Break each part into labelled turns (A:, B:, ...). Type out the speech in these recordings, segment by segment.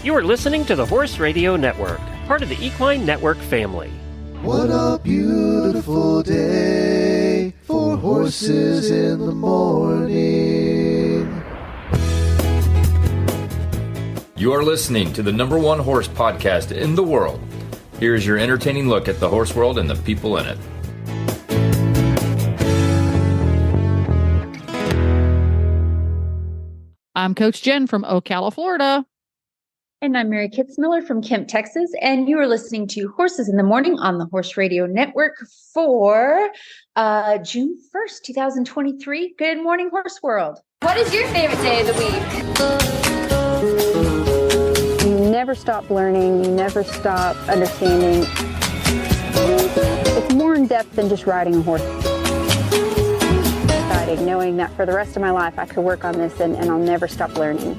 A: You are listening to the Horse Radio Network, part of the Equine Network family.
B: What a beautiful day for horses in the morning.
C: You are listening to the #1 horse podcast in the world. Here is your entertaining look at the horse world and the people in it.
D: I'm Coach Jen from Ocala, Florida.
E: And I'm Mary Kitzmiller from Kemp, Texas. And you are listening to Horses in the Morning on the Horse Radio Network for June 1st, 2023. Good morning, Horse World.
F: What is your favorite day of the week?
G: You never stop learning. You never stop understanding. It's more in depth than just riding a horse. Exciting, knowing that for the rest of my life I could work on this and I'll never stop learning.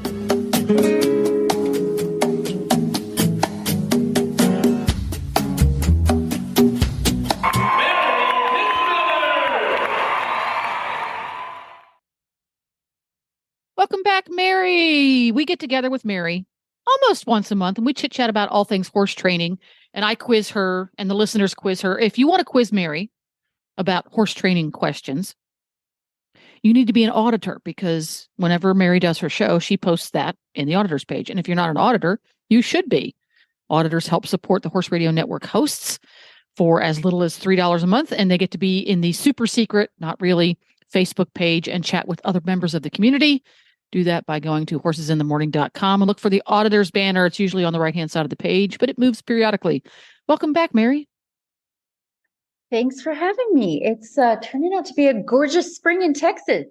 D: Welcome back, Mary. We get together with Mary almost once a month and we chit chat about all things horse training. And I quiz her and the listeners quiz her. If you want to quiz Mary about horse training questions, you need to be an auditor because whenever Mary does her show, she posts that in the auditor's page. And if you're not an auditor, you should be. Auditors help support the Horse Radio Network hosts for as little as $3 a month. And they get to be in the super secret, not really, Facebook page and chat with other members of the community. Do that by going to horsesinthemorning.com and look for the auditor's banner. It's usually on the right-hand side of the page, but it moves periodically. Welcome back, Mary.
E: Thanks for having me. It's turning out to be a gorgeous spring in Texas.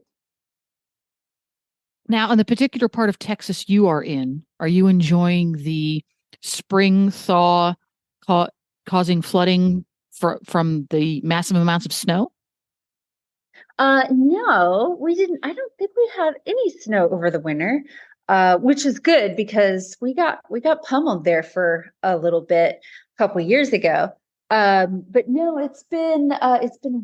D: Now, in the particular part of Texas you are in, are you enjoying the spring thaw causing flooding from the massive amounts of snow?
E: No, we didn't. I don't think we had any snow over the winter, which is good because we got pummeled there for a little bit a couple of years ago. But no, it's been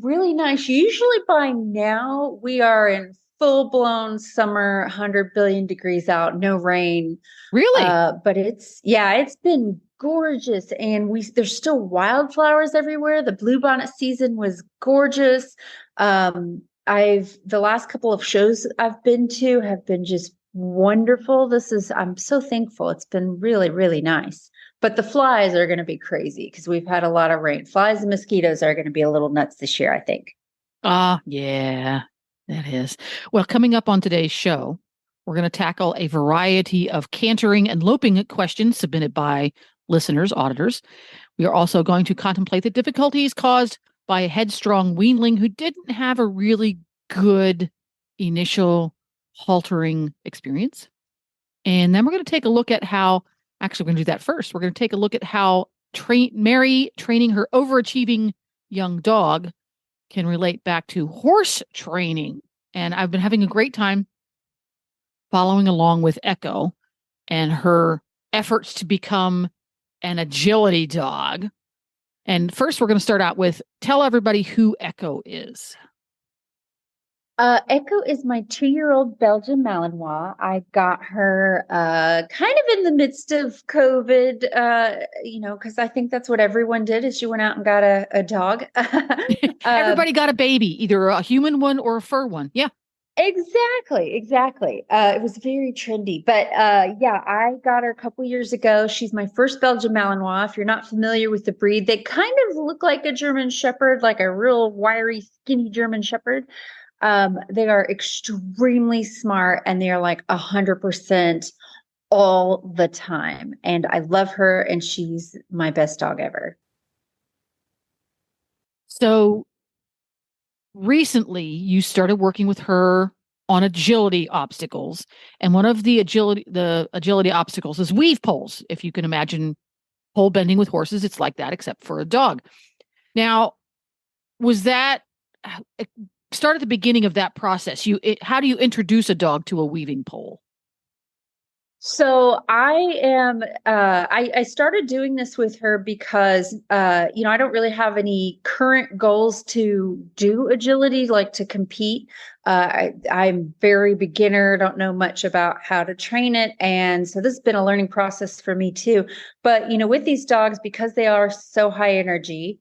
E: really nice. Usually by now we are in full blown summer, 100 billion degrees out, no rain.
D: Really?
E: But it's been gorgeous, and there's still wildflowers everywhere. The bluebonnet season was gorgeous. The last couple of shows I've been to have been just wonderful. I'm so thankful. It's been really, really nice. But the flies are going to be crazy because we've had a lot of rain. Flies and mosquitoes are going to be a little nuts this year, I think.
D: Yeah, that is. Well, coming up on today's show, we're going to tackle a variety of cantering and loping questions submitted by listeners, auditors. We are also going to contemplate the difficulties caused by a headstrong weanling who didn't have a really good initial haltering experience. And then we're going to take a look at how, actually, we're going to do that first. We're going to take a look at how Mary training her overachieving young dog can relate back to horse training. And I've been having a great time following along with Echo and her efforts to become an agility dog. And first, we're going to start out with tell everybody who Echo is.
E: Echo is my 2-year-old Belgian Malinois. I got her kind of in the midst of COVID, because I think that's what everyone did is you went out and got a dog.
D: Everybody got a baby, either a human one or a fur one. Yeah.
E: Exactly. It was very trendy, but I got her a couple years ago. She's my first Belgian Malinois. If you're not familiar with the breed, they kind of look like a German Shepherd, like a real wiry, skinny German Shepherd. They are extremely smart and they are like 100% all the time. And I love her and she's my best dog ever.
D: So recently you started working with her on agility obstacles. And one of the agility obstacles is weave poles. If you can imagine pole bending with horses, it's like that, except for a dog. Now, start at the beginning of that process. How do you introduce a dog to a weaving pole?
E: So I started doing this with her because, I don't really have any current goals to do agility, like to compete. I'm very beginner, don't know much about how to train it. And so this has been a learning process for me too. But, with these dogs, because they are so high energy,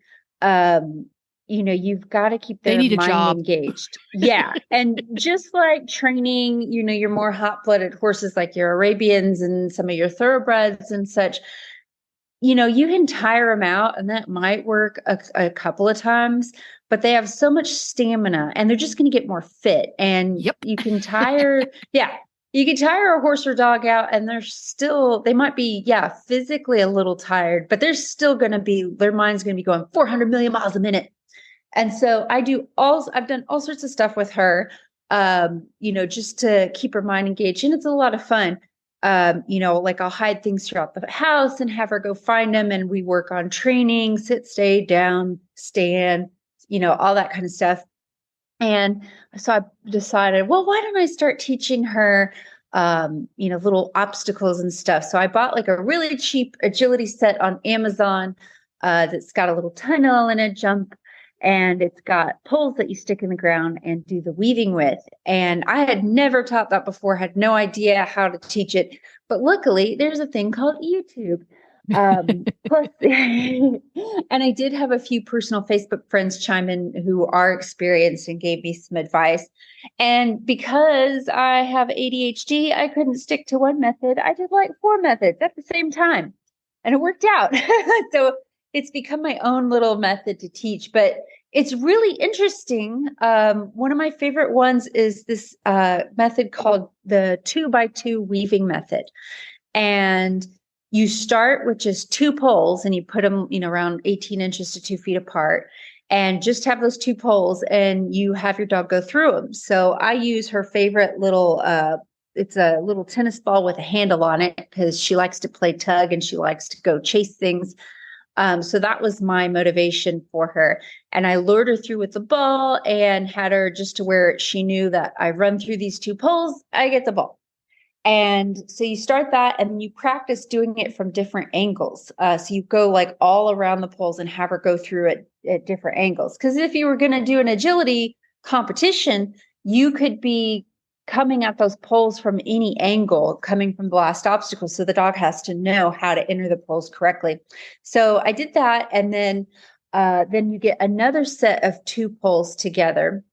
E: you've got to keep
D: They
E: their
D: need a
E: mind
D: job.
E: engaged. Yeah. And just like training, your more hot-blooded horses like your Arabians and some of your thoroughbreds and such, you can tire them out, and that might work a couple of times, but they have so much stamina and they're just going to get more fit. And
D: Yep.
E: you can tire, you can tire a horse or dog out, and they might be, physically a little tired, but they're still going to be, their mind's going to be going 400 million miles a minute. And so I've done all sorts of stuff with her, just to keep her mind engaged. And it's a lot of fun. Like I'll hide things throughout the house and have her go find them. And we work on training, sit, stay, down, stand, all that kind of stuff. And so I decided, well, why don't I start teaching her, little obstacles and stuff. So I bought like a really cheap agility set on Amazon, that's got a little tunnel and a jump, and it's got poles that you stick in the ground and do the weaving with. And I had never taught that before, had no idea how to teach it. But luckily, there's a thing called YouTube. Plus, and I did have a few personal Facebook friends chime in who are experienced and gave me some advice. And because I have ADHD, I couldn't stick to one method. I did like 4 methods at the same time, and it worked out. So it's become my own little method to teach, but it's really interesting. One of my favorite ones is this method called the 2x2 weaving method. And you start with just 2 poles, and you put them, around 18 inches to 2 feet apart, and just have those 2 poles, and you have your dog go through them. So I use her favorite little, it's a little tennis ball with a handle on it, because she likes to play tug and she likes to go chase things. So that was my motivation for her. And I lured her through with the ball and had her just to where she knew that I run through these 2 poles, I get the ball. And so you start that, and then you practice doing it from different angles. So you go like all around the poles and have her go through it at different angles. Because if you were going to do an agility competition, you could be coming at those poles from any angle, coming from the last obstacle. So the dog has to know how to enter the poles correctly. So I did that. And then you get another set of 2 poles together,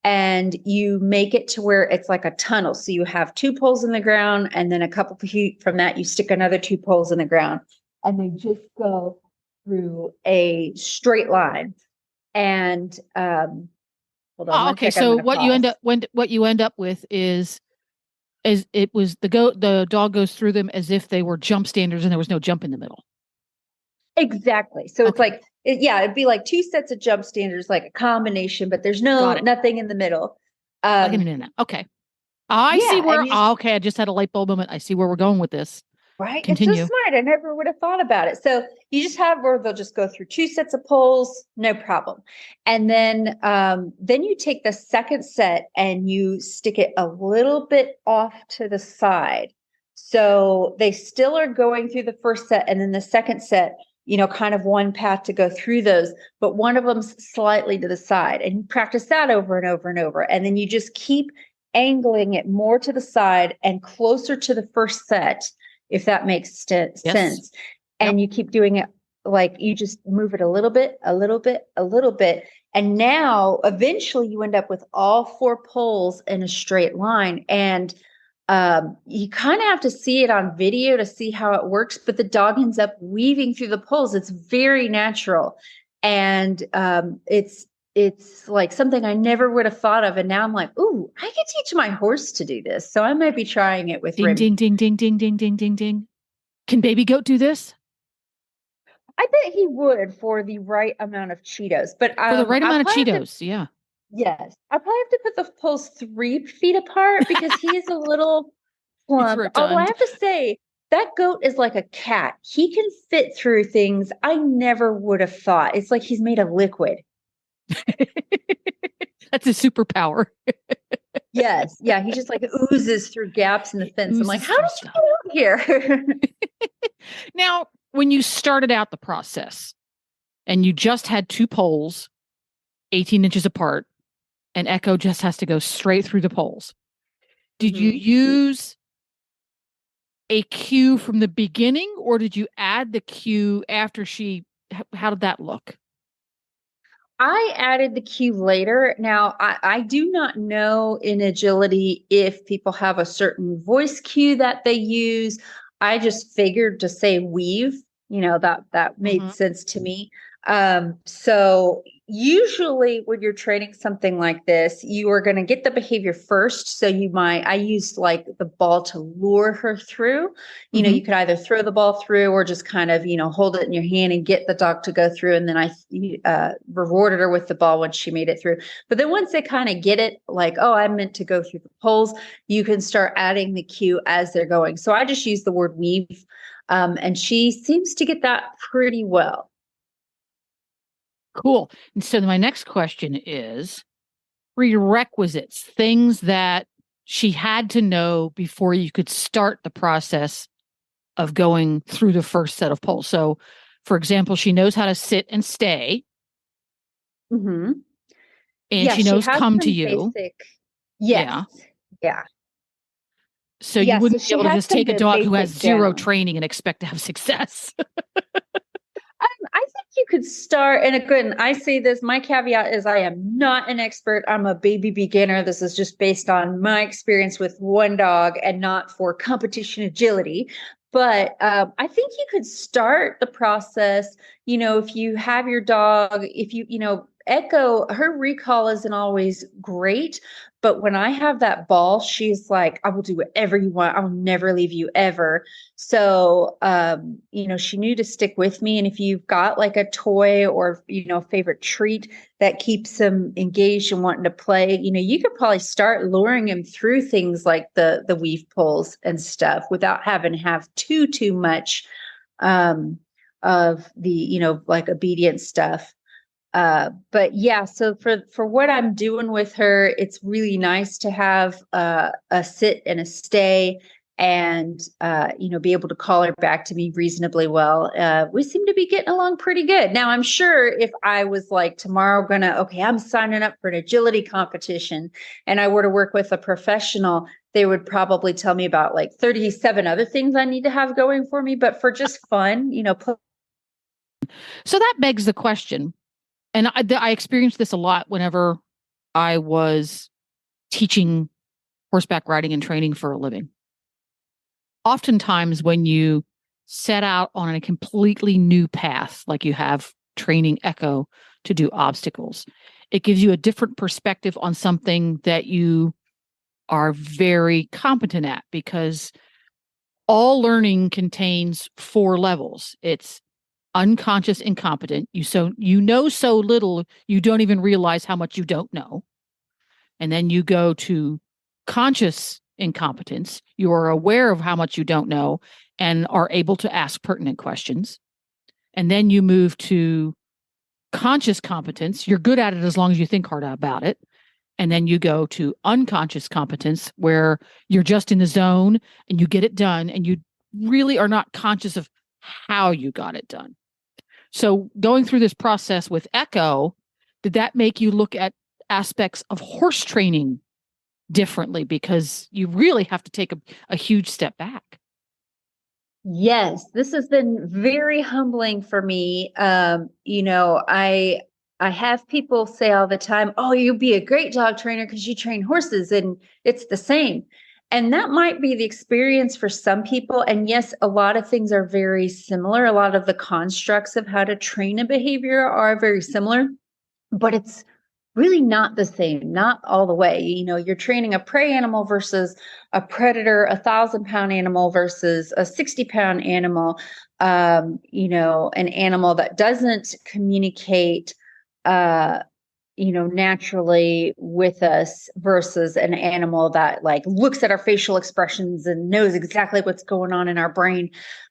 E: and you make it to where it's like a tunnel. So you have 2 poles in the ground, and then a couple feet from that, you stick another 2 poles in the ground, and they just go through a straight line. And hold on.
D: Okay. So what you end up with is the dog goes through them as if they were jump standards and there was no jump in the middle.
E: Exactly. So it's like, it'd be like 2 sets of jump standards, like a combination, but there's nothing in the middle.
D: Okay. I see where, I just had a light bulb moment. I see where we're going with this.
E: Right.
D: Continue.
E: It's so smart. I never would have thought about it. So you just have where they'll just go through 2 sets of poles, no problem. And then you take the second set and you stick it a little bit off to the side. So they still are going through the first set, and then the second set, kind of one path to go through those, but one of them's slightly to the side, and you practice that over and over and over. And then you just keep angling it more to the side and closer to the first set, if that makes sense. And you keep doing it, like you just move it a little bit, a little bit, a little bit. And now eventually you end up with all 4 poles in a straight line. And you kind of have to see it on video to see how it works, but the dog ends up weaving through the poles. It's very natural. And it's like something I never would have thought of. And now I'm like, ooh, I could teach my horse to do this. So I might be trying it with
D: ding, ding, ding, ding, ding, ding, ding, ding, ding. Can baby goat do this?
E: I bet he would, for the right amount of Cheetos. But
D: for the right amount of Cheetos, yeah.
E: Yes. I probably have to put the poles 3 feet apart, because he is a little plump. Although I have to say, that goat is like a cat. He can fit through things I never would have thought. It's like he's made of liquid.
D: That's a superpower.
E: Yes. Yeah. He just like oozes through gaps in the fence. I'm like,
D: Oozes
E: how did
D: through
E: you get out here?
D: Now, when you started out the process and you just had two poles 18 inches apart, and Echo just has to go straight through the poles, did you
E: Mhm.
D: use a cue from the beginning, or did you add the cue after how did that look?
E: I added the cue later. Now, I do not know in agility if people have a certain voice cue that they use. I just figured to say weave, that made sense to me. So usually when you're training something like this, you are going to get the behavior first. So I used like the ball to lure her through. You could either throw the ball through or just kind of, hold it in your hand and get the dog to go through. And then I rewarded her with the ball when she made it through. But then once they kind of get it, like, oh, I meant to go through the poles, you can start adding the cue as they're going. So I just use the word weave. And she seems to get that pretty well.
D: Cool. And so my next question is prerequisites, things that she had to know before you could start the process of going through the first set of poles. So, for example, she knows how to sit and stay,
E: Mm-hmm.
D: and
E: Yeah,
D: she
E: she
D: knows
E: has
D: come to
E: some
D: you.
E: basic. Yes.
D: Yeah.
E: Yeah.
D: So you
E: Yeah. So
D: wouldn't be
E: she
D: able to
E: has
D: just
E: some
D: take a dog who has
E: basic
D: zero
E: down.
D: training and expect to have success.
E: I think you could start, and again, I say this, my caveat is I am not an expert. I'm a baby beginner. This is just based on my experience with one dog and not for competition agility. But I think you could start the process, if you have your dog, if Echo, her recall isn't always great, but when I have that ball, she's like, I will do whatever you want. I'll never leave you ever. So, she knew to stick with me. And if you've got like a toy or, favorite treat that keeps them engaged and wanting to play, you could probably start luring him through things like the weave poles and stuff without having to have too much, of the, like obedient stuff. But yeah, so for what I'm doing with her, it's really nice to have a sit and a stay and, be able to call her back to me reasonably well. We seem to be getting along pretty good. Now, I'm sure if I was like tomorrow okay, I'm signing up for an agility competition and I were to work with a professional, they would probably tell me about like 37 other things I need to have going for me. But for just fun,
D: So that begs the question, and I experienced this a lot whenever I was teaching horseback riding and training for a living. Oftentimes, when you set out on a completely new path, like you have training Echo to do obstacles, it gives you a different perspective on something that you are very competent at, because all learning contains 4 levels. It's unconscious incompetent. You know so little, you don't even realize how much you don't know. And then you go to conscious incompetence. You are aware of how much you don't know and are able to ask pertinent questions. And then you move to conscious competence. You're good at it as long as you think hard about it. And then you go to unconscious competence, where you're just in the zone and you get it done and you really are not conscious of how you got it done. So going through this process with Echo, did that make you look at aspects of horse training differently? Because you really have to take a huge step back.
E: Yes, this has been very humbling for me. I have people say all the time, "Oh, you'd be a great dog trainer because you train horses," and it's the same. And that might be the experience for some people. And yes, a lot of things are very similar. A lot of the constructs of how to train a behavior are very similar, but it's really not the same, not all the way. You're training a prey animal versus a predator, 1,000-pound animal versus a 60-pound animal, an animal that doesn't communicate, naturally with us versus an animal that like looks at our facial expressions and knows exactly what's going on in our brain.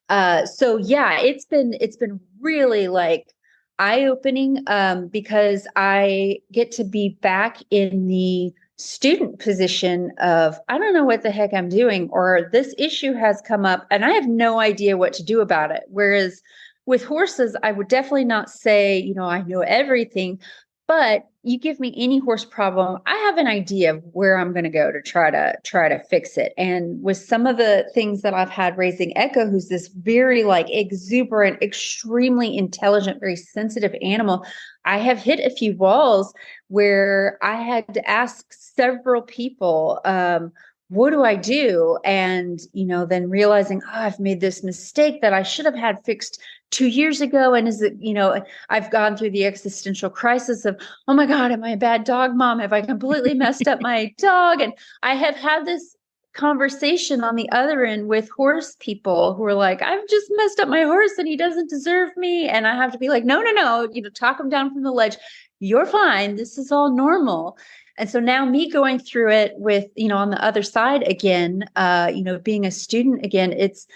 E: So yeah, it's been really like eye-opening, because I get to be back in the student position of, I don't know what the heck I'm doing, or this issue has come up and I have no idea what to do about it. Whereas with horses, I would definitely not say, I know everything, but you give me any horse problem, I have an idea of where I'm going to go to try to fix it. And with some of the things that I've had raising Echo, who's this very like exuberant, extremely intelligent, very sensitive animal, I have hit a few walls where I had to ask several people, what do I do? And, then realizing, I've made this mistake that I should have had fixed 2 years ago. And is it, I've gone through the existential crisis of, oh my God, am I a bad dog mom? Have I completely messed up my dog? And I have had this conversation on the other end with horse people who are like, I've just messed up my horse and he doesn't deserve me. And I have to be like, no, talk him down from the ledge. You're fine. This is all normal. And so now me going through it with, on the other side again, being a student again, it's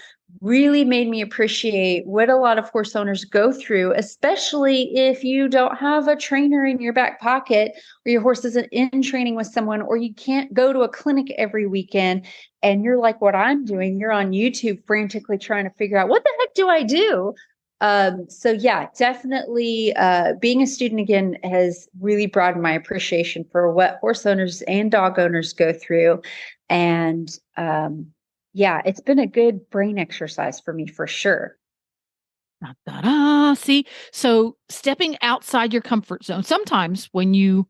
E: really made me appreciate what a lot of horse owners go through, especially if you don't have a trainer in your back pocket, or your horse isn't in training with someone, or you can't go to a clinic every weekend. And you're like what I'm doing. You're on YouTube frantically trying to figure out, what the heck do I do? So yeah, definitely being a student again has really broadened my appreciation for what horse owners and dog owners go through. And yeah, it's been a good brain exercise for me for sure.
D: See, so stepping outside your comfort zone. Sometimes when you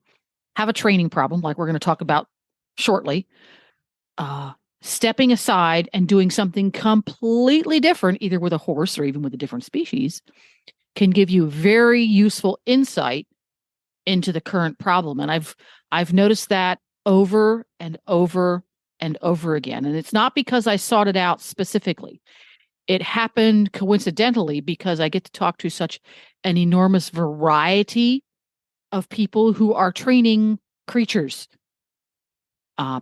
D: have a training problem, like we're going to talk about shortly, stepping aside and doing something completely different, either with a horse or even with a different species, can give you very useful insight into the current problem. And I've noticed that over and over and over again. And it's not because I sought it out specifically. It happened coincidentally because I get to talk to such an enormous variety of people who are training creatures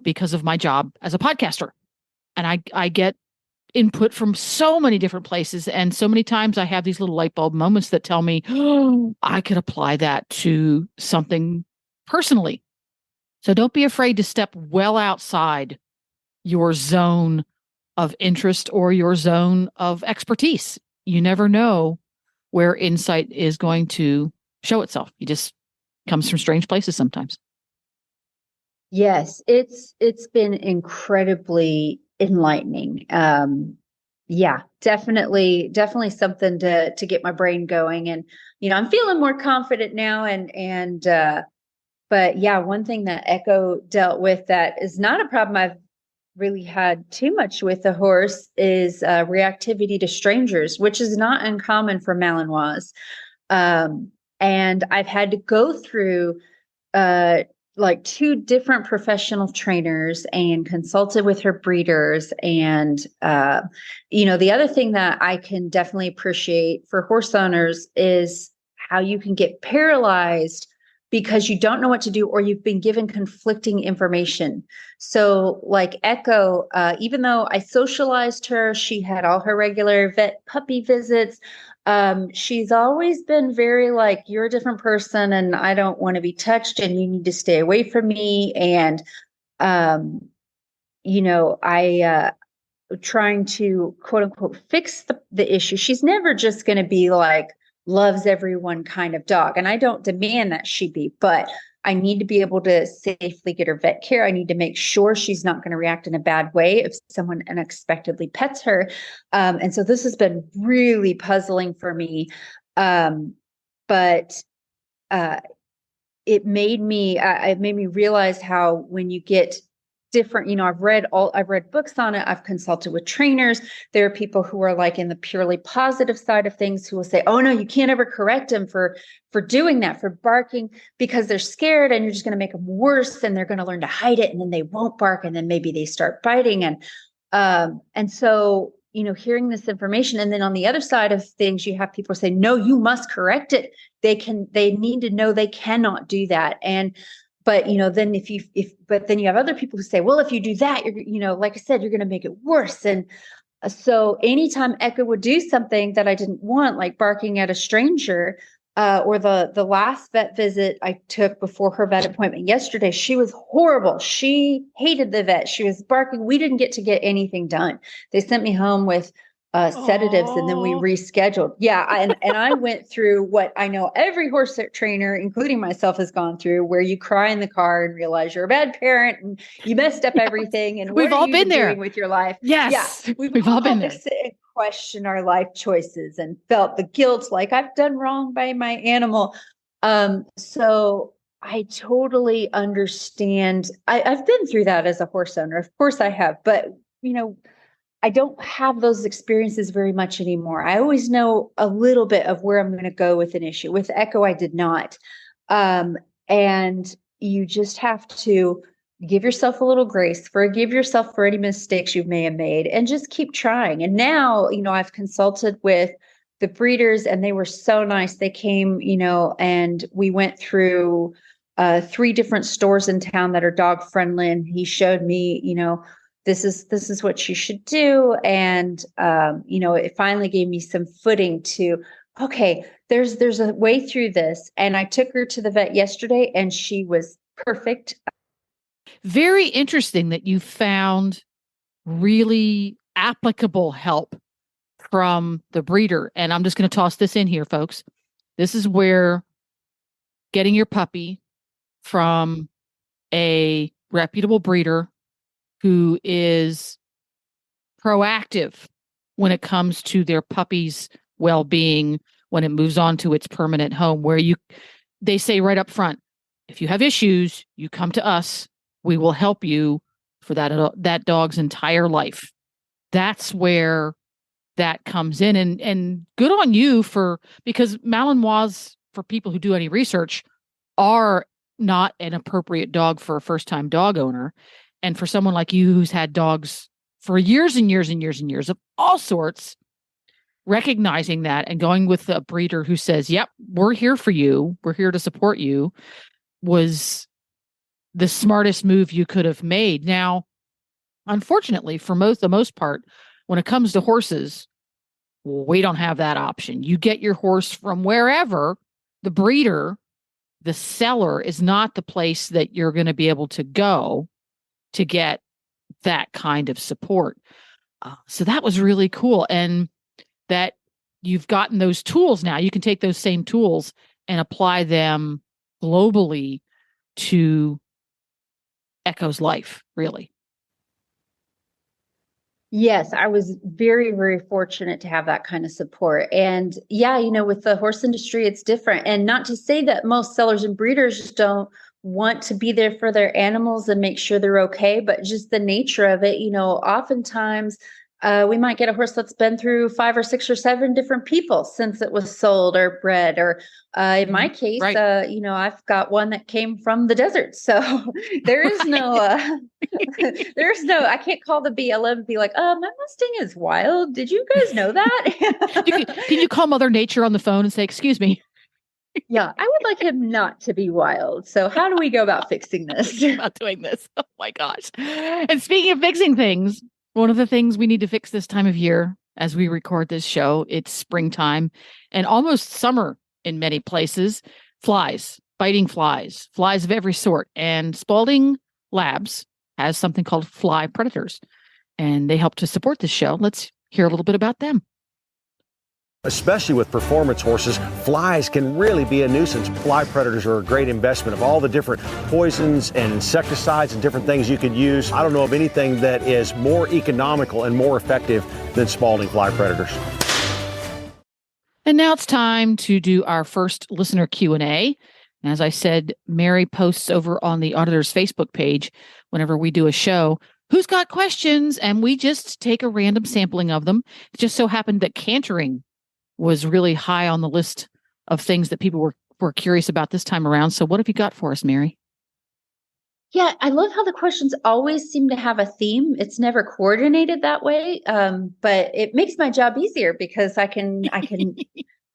D: because of my job as a podcaster. And I get input from so many different places. And so many times I have these little light bulb moments that tell me, oh, I could apply that to something personally. So don't be afraid to step well outside your zone of interest or your zone of expertise. You never know where insight is going to show itself. It just comes from strange places sometimes.
E: Yes, it's been incredibly enlightening. Yeah, definitely something to get my brain going. And, I'm feeling more confident now. But yeah, one thing that Echo dealt with that is not a problem I've really had too much with the horse is reactivity to strangers, which is not uncommon for Malinois. And I've had to go through like 2 different professional trainers and consulted with her breeders. And, the other thing that I can definitely appreciate for horse owners is how you can get paralyzed because you don't know what to do, or you've been given conflicting information. So like Echo, even though I socialized her, she had all her regular vet puppy visits. She's always been very like, you're a different person and I don't want to be touched and you need to stay away from me. And, I trying to quote unquote fix the issue. She's never just going to be like, loves everyone kind of dog. And I don't demand that she be, but I need to be able to safely get her vet care. I need to make sure she's not going to react in a bad way if someone unexpectedly pets her. And so this has been really puzzling for me. But it made me realize how when you get different, I've read books on it. I've consulted with trainers. There are people who are like in the purely positive side of things who will say, oh no, you can't ever correct them for doing that, for barking, because they're scared and you're just going to make them worse and they're going to learn to hide it and then they won't bark and then maybe they start biting. And so, hearing this information, and then on the other side of things, you have people say, no, you must correct it. They need to know they cannot do that. But, then then you have other people who say, well, if you do that, you're, like I said, you're going to make it worse. And so anytime Echo would do something that I didn't want, like barking at a stranger, or the last vet visit I took before her vet appointment yesterday, she was horrible. She hated the vet. She was barking. We didn't get anything done. They sent me home with sedatives, and then we rescheduled. Yeah. And I went through what I know every horse trainer, including myself, has gone through, where you cry in the car and realize you're a bad parent and you messed up everything. And
D: we've all been there
E: with your life.
D: Yes.
E: Yeah.
D: We've all been there.
E: Sit and question our life choices and felt the guilt, like I've done wrong by my animal. So I totally understand. I've been through that as a horse owner. Of course I have, but I don't have those experiences very much anymore. I always know a little bit of where I'm going to go with an issue. With Echo, I did not. And you just have to give yourself a little grace, forgive yourself for any mistakes you may have made, and just keep trying. And now, I've consulted with the breeders, and they were so nice. They came, and we went through 3 different stores in town that are dog friendly. And he showed me, this is what you should do. And, it finally gave me some footing to, okay, there's a way through this. And I took her to the vet yesterday, and she was perfect.
D: Very interesting that you found really applicable help from the breeder. And I'm just going to toss this in here, folks. This is where getting your puppy from a reputable breeder who is proactive when it comes to their puppy's well-being, when it moves on to its permanent home, where they say right up front, if you have issues, you come to us. We will help you for that dog's entire life. That's where that comes in. And good on you because Malinois, for people who do any research, are not an appropriate dog for a first-time dog owner. And for someone like you who's had dogs for years and years and years and years of all sorts, recognizing that and going with a breeder who says, yep, we're here for you, we're here to support you, was the smartest move you could have made. Now, unfortunately, for the most part, when it comes to horses, we don't have that option. You get your horse from wherever. The breeder, the seller, is not the place that you're going to be able to go to get that kind of support. So that was really cool. And that you've gotten those tools now. You can take those same tools and apply them globally to Echo's life, really.
E: Yes, I was very, very fortunate to have that kind of support. And yeah, with the horse industry, it's different. And not to say that most sellers and breeders don't want to be there for their animals and make sure they're okay, but just the nature of it, oftentimes we might get a horse that's been through 5 or 6 or 7 different people since it was sold or bred, or in my case,
D: right.
E: I've got one that came from the desert. So there is no, I can't call the BLM and be like, my Mustang is wild. Did you guys know that?
D: Can you call Mother Nature on the phone and say, excuse me?
E: Yeah, I would like him not to be wild. So how do we go about fixing this?
D: About doing this. Oh my gosh. And speaking of fixing things, one of the things we need to fix this time of year as we record this show, it's springtime and almost summer in many places. Flies, biting flies of every sort. And Spalding Labs has something called Fly Predators, and they help to support this show. Let's hear a little bit about them.
H: Especially with performance horses, flies can really be a nuisance. Fly predators are a great investment of all the different poisons and insecticides and different things you could use. I don't know of anything that is more economical and more effective than Spalding Fly Predators.
D: And now it's time to do our first listener Q&A. As I said, Mary posts over on the Auditor's Facebook page whenever we do a show, who's got questions, and we just take a random sampling of them. It just so happened that cantering was really high on the list of things that people were curious about this time around. So what have you got for us, Mary?
E: Yeah, I love how the questions always seem to have a theme. It's never coordinated that way, but it makes my job easier because I can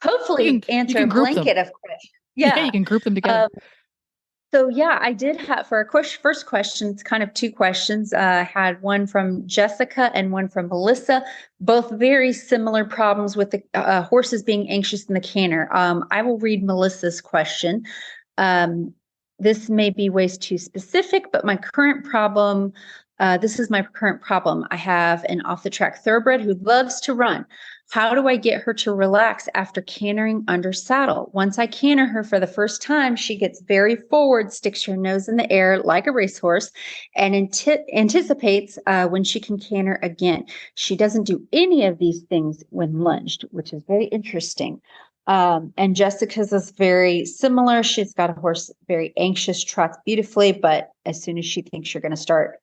E: hopefully answer a blanket of questions.
D: Yeah, you can group them together.
E: So yeah, I did have for our first question, it's kind of two questions. I had one from Jessica and one from Melissa, both very similar problems with the horses being anxious in the canter. I will read Melissa's question. This may be ways too specific, but my current problem, this is my current problem. I have an off the track thoroughbred who loves to run. How do I get her to relax after cantering under saddle? Once I canter her for the first time, she gets very forward, sticks her nose in the air like a racehorse, and anticipates when she can canter again. She doesn't do any of these things when lunged, which is very interesting. And Jessica's is very similar. She's got a horse very anxious, trots beautifully, but as soon as she thinks you're going to start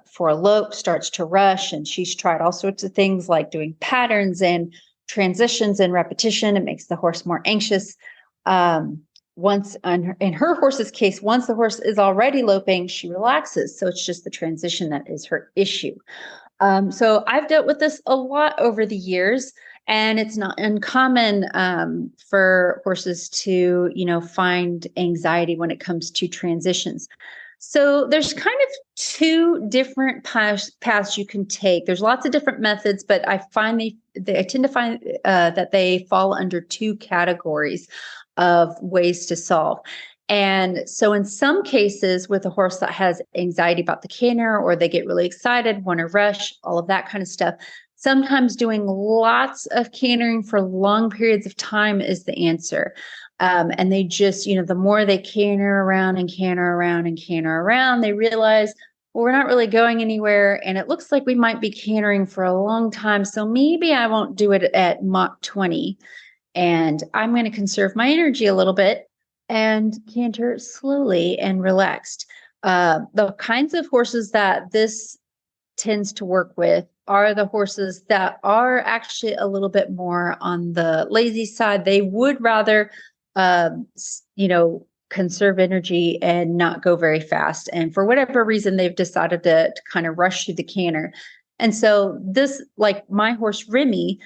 E: for a lope, starts to rush, and she's tried all sorts of things like doing patterns and transitions and repetition. It makes the horse more anxious. In her horse's case, once the horse is already loping, she relaxes. So it's just the transition that is her issue. So I've dealt with this a lot over the years, and it's not uncommon for horses to, find anxiety when it comes to transitions. So there's kind of two different paths you can take. There's lots of different methods, but I tend to find that they fall under two categories of ways to solve. And so in some cases with a horse that has anxiety about the canter, or they get really excited, want to rush, all of that kind of stuff, sometimes doing lots of cantering for long periods of time is the answer. And they just, the more they canter around and canter around and canter around, they realize, well, we're not really going anywhere. And it looks like we might be cantering for a long time. So maybe I won't do it at Mach 20. And I'm going to conserve my energy a little bit and canter slowly and relaxed. The kinds of horses that this tends to work with are the horses that are actually a little bit more on the lazy side. They would rather conserve energy and not go very fast. And for whatever reason, they've decided to kind of rush through the canter. And so this, like my horse Remy,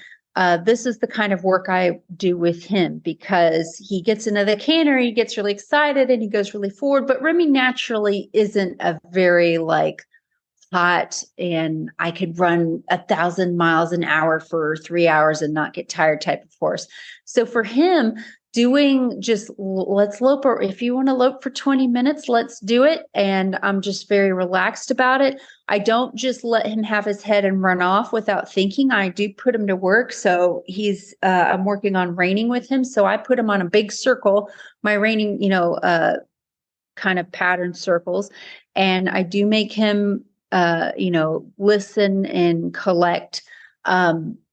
E: this is the kind of work I do with him, because he gets into the canter, he gets really excited and he goes really forward. But Remy naturally isn't a very hot, and I could run 1,000 miles an hour for 3 hours and not get tired type of horse. So for him, doing just let's lope, or if you want to lope for 20 minutes, let's do it. And I'm just very relaxed about it. I don't just let him have his head and run off without thinking. I do put him to work. So I'm working on reining with him. So I put him on a big circle, my reining, kind of pattern circles. And I do make him, listen and collect,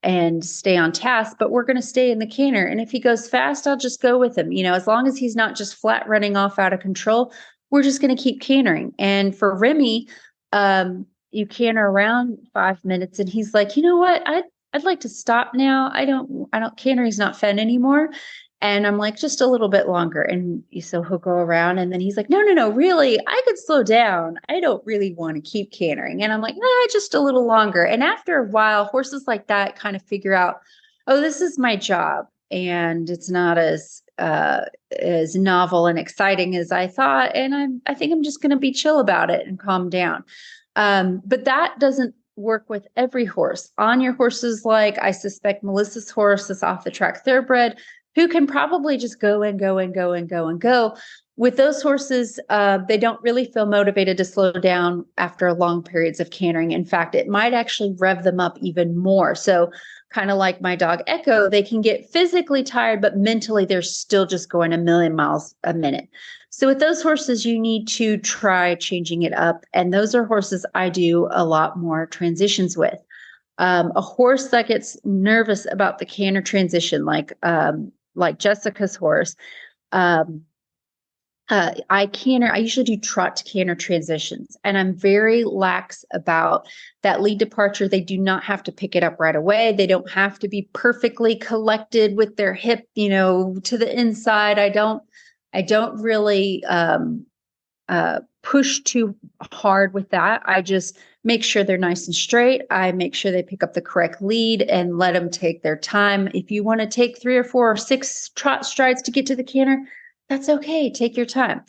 E: and stay on task, but we're going to stay in the canter. And if he goes fast, I'll just go with him. As long as he's not just flat running off out of control, we're just going to keep cantering. And for Remy, you canter around 5 minutes and he's like, you know what? I'd like to stop now. I don't cantering's not fun anymore. And I'm like, just a little bit longer. And so he'll go around and then he's like, no, really, I could slow down. I don't really want to keep cantering. And I'm like, just a little longer. And after a while, horses like that kind of figure out, oh, this is my job. And it's not as novel and exciting as I thought. And I think I'm just going to be chill about it and calm down. But that doesn't work with every horse. On your horses, like I suspect Melissa's horse is off the track thoroughbred, who can probably just go and go and go and go and go. With those horses, they don't really feel motivated to slow down after long periods of cantering. In fact, it might actually rev them up even more. So kind of like my dog Echo, they can get physically tired, but mentally they're still just going 1,000,000 miles a minute. So with those horses, you need to try changing it up. And those are horses I do a lot more transitions with. A horse that gets nervous about the canter transition, like Jessica's horse, I usually do trot to canter transitions, and I'm very lax about that lead departure. They do not have to pick it up right away. They don't have to be perfectly collected with their hip, to the inside. I don't really push too hard with that. I just make sure they're nice and straight. I make sure they pick up the correct lead and let them take their time. If you want to take 3 or 4 or 6 trot strides to get to the canter, That's okay. Take your time.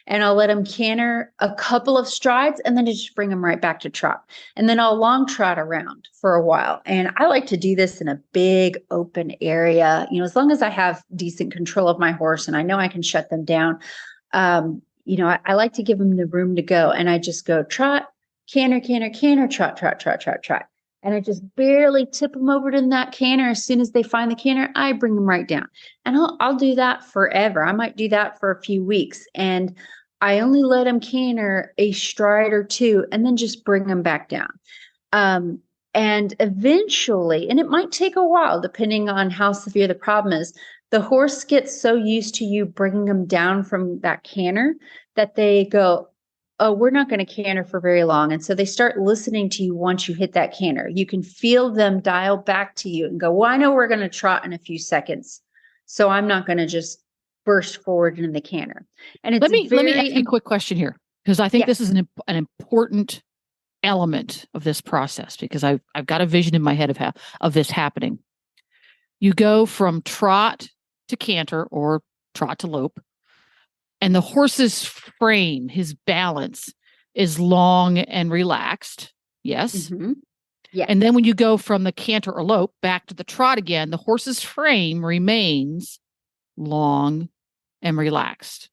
E: And I'll let them canter a couple of strides and then just bring them right back to trot. And then I'll long trot around for a while. And I like to do this in a big open area, as long as I have decent control of my horse and I know I can shut them down. I like to give them the room to go. And I just go trot, canter, canter, canter, trot, trot, trot, trot, trot. And I just barely tip them over to that canter. As soon as they find the canter, I bring them right down. And I'll do that forever. I might do that for a few weeks. And I only let them canter a stride or two and then just bring them back down. And eventually, and it might take a while, depending on how severe the problem is, the horse gets so used to you bringing them down from that canter that they go, oh, we're not going to canter for very long. And so they start listening to you once you hit that canter. You can feel them dial back to you and go, well, I know we're going to trot in a few seconds, so I'm not going to just burst forward into the canter. And it's
D: let me ask you a quick question here, because I think this is an important element of this process, because I've got a vision in my head of this happening. You go from trot to canter or trot to lope, and the horse's frame, his balance, is long and relaxed. Yes.
E: Mm-hmm. Yeah.
D: And then when you go from the canter or lope back to the trot again, the horse's frame remains long and relaxed.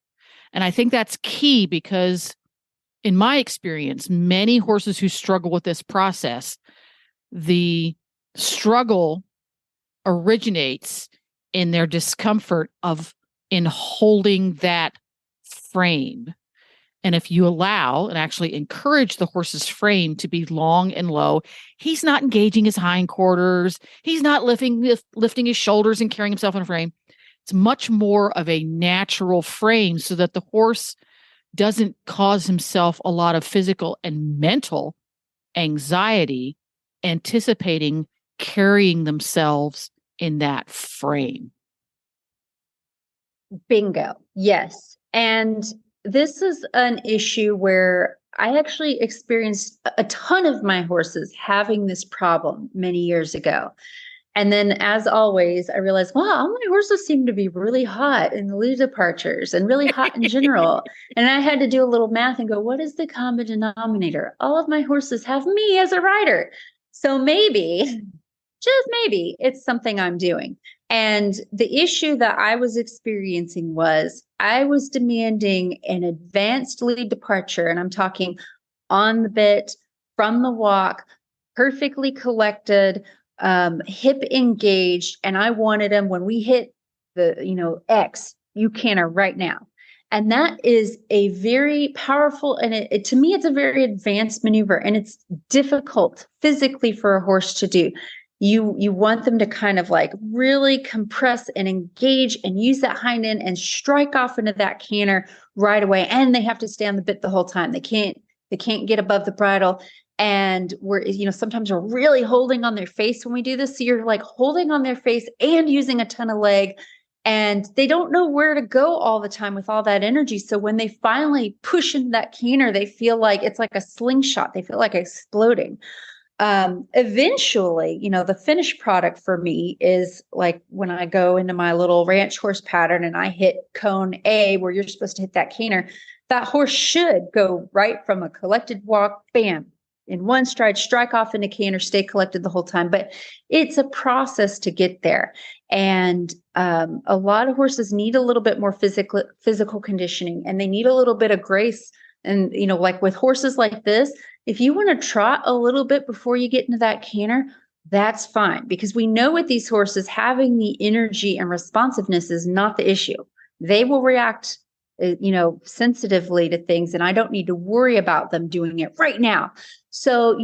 D: And I think that's key, because in my experience, many horses who struggle with this process, the struggle originates in their discomfort in holding that frame. And if you allow and actually encourage the horse's frame to be long and low, he's not engaging his hindquarters. He's not lifting his shoulders and carrying himself in a frame. It's much more of a natural frame, so that the horse doesn't cause himself a lot of physical and mental anxiety anticipating carrying themselves in that frame.
E: Bingo. Yes. And this is an issue where I actually experienced a ton of my horses having this problem many years ago. And then, as always, I realized, wow, all my horses seem to be really hot in the lead departures and really hot in general. And I had to do a little math and go, what is the common denominator? All of my horses have me as a rider. So maybe, just maybe, it's something I'm doing. And the issue that I was experiencing was I was demanding an advanced lead departure. And I'm talking on the bit, from the walk, perfectly collected, hip engaged. And I wanted them, when we hit the, X, you canter right now. And that is a very powerful, and to me, it's a very advanced maneuver, and it's difficult physically for a horse to do. You want them to kind of like really compress and engage and use that hind end and strike off into that canter right away. And they have to stay on the bit the whole time. They can't get above the bridle. And sometimes we're really holding on their face when we do this. So you're like holding on their face and using a ton of leg, and they don't know where to go all the time with all that energy. So when they finally push into that canter, they feel like it's like a slingshot. They feel like exploding. Eventually, the finished product for me is like when I go into my little ranch horse pattern and I hit cone A, where you're supposed to hit that canter, that horse should go right from a collected walk, bam, in one stride, strike off into canter, stay collected the whole time. But it's a process to get there. And a lot of horses need a little bit more physical conditioning, and they need a little bit of grace. And, like with horses like this, if you want to trot a little bit before you get into that canter, that's fine, because we know with these horses, having the energy and responsiveness is not the issue. They will react, sensitively to things, and I don't need to worry about them doing it right now. So,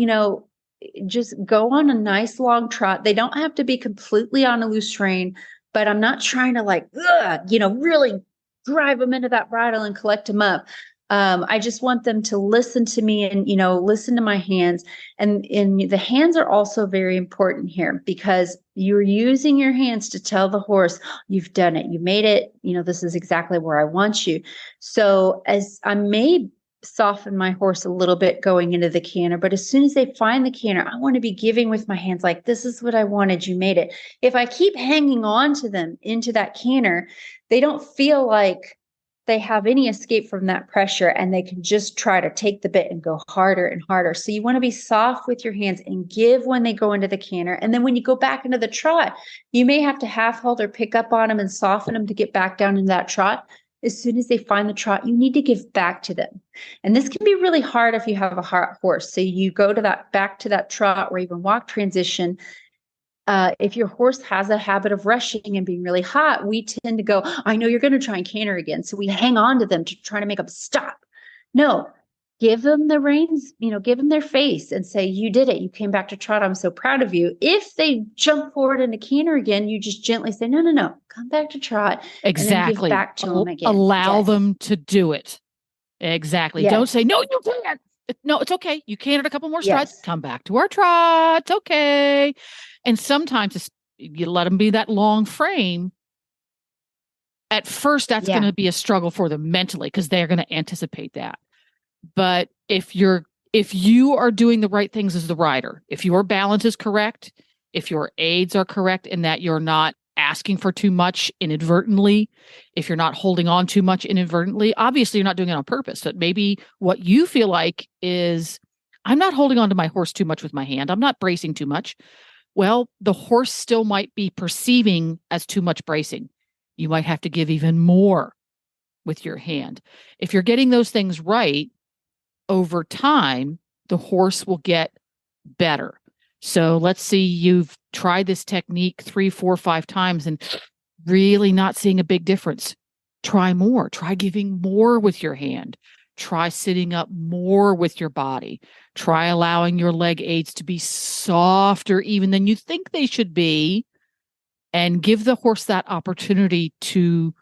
E: just go on a nice long trot. They don't have to be completely on a loose rein, but I'm not trying to really drive them into that bridle and collect them up. I just want them to listen to me and, listen to my hands. And the hands are also very important here, because you're using your hands to tell the horse, you've done it, you made it, this is exactly where I want you. So as I may soften my horse a little bit going into the canter, but as soon as they find the canter, I want to be giving with my hands, like, this is what I wanted, you made it. If I keep hanging on to them into that canter, they don't feel like they have any escape from that pressure, and they can just try to take the bit and go harder and harder. So you want to be soft with your hands and give when they go into the canter. And then when you go back into the trot, you may have to half hold or pick up on them and soften them to get back down into that trot. As soon as they find the trot, you need to give back to them. And this can be really hard if you have a hard horse. So you go to that back to that trot or even walk transition. If your horse has a habit of rushing and being really hot, we tend to go, I know you're going to try and canter again. So we hang on to them to try to make them stop. No, give them the reins, give them their face and say, you did it. You came back to trot. I'm so proud of you. If they jump forward into canter again, you just gently say, no, come back to trot.
D: Exactly.
E: And then give back to them again.
D: Allow them to do it. Exactly.
E: Yes.
D: Don't say, no, you can't. No, it's okay. You cantered a couple more strides.
E: Yes.
D: Come back to our trot. It's okay. And sometimes you let them be that long frame. At first, that's going to be a struggle for them mentally because they're going to anticipate that. But if you are doing the right things as the rider, if your balance is correct, if your aids are correct in that you're not asking for too much inadvertently, if you're not holding on too much inadvertently, obviously you're not doing it on purpose. But maybe what you feel like is, I'm not holding on to my horse too much with my hand. I'm not bracing too much. Well, the horse still might be perceiving as too much bracing. You might have to give even more with your hand. If you're getting those things right, over time, the horse will get better. So let's see, you've tried this technique 3, 4, 5 times and really not seeing a big difference. Try more. Try giving more with your hand. Try sitting up more with your body. Try allowing your leg aids to be softer even than you think they should be, and give the horse that opportunity to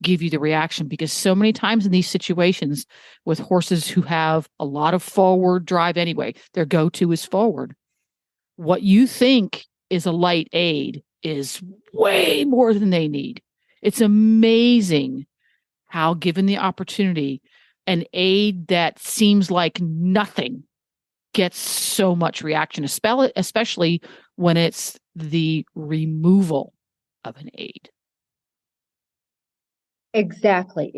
D: give you the reaction. Because so many times in these situations with horses who have a lot of forward drive anyway, their go-to is forward. What you think is a light aid is way more than they need. It's amazing how, given the opportunity, an aid that seems like nothing gets so much reaction, especially when it's the removal of an aid.
E: Exactly.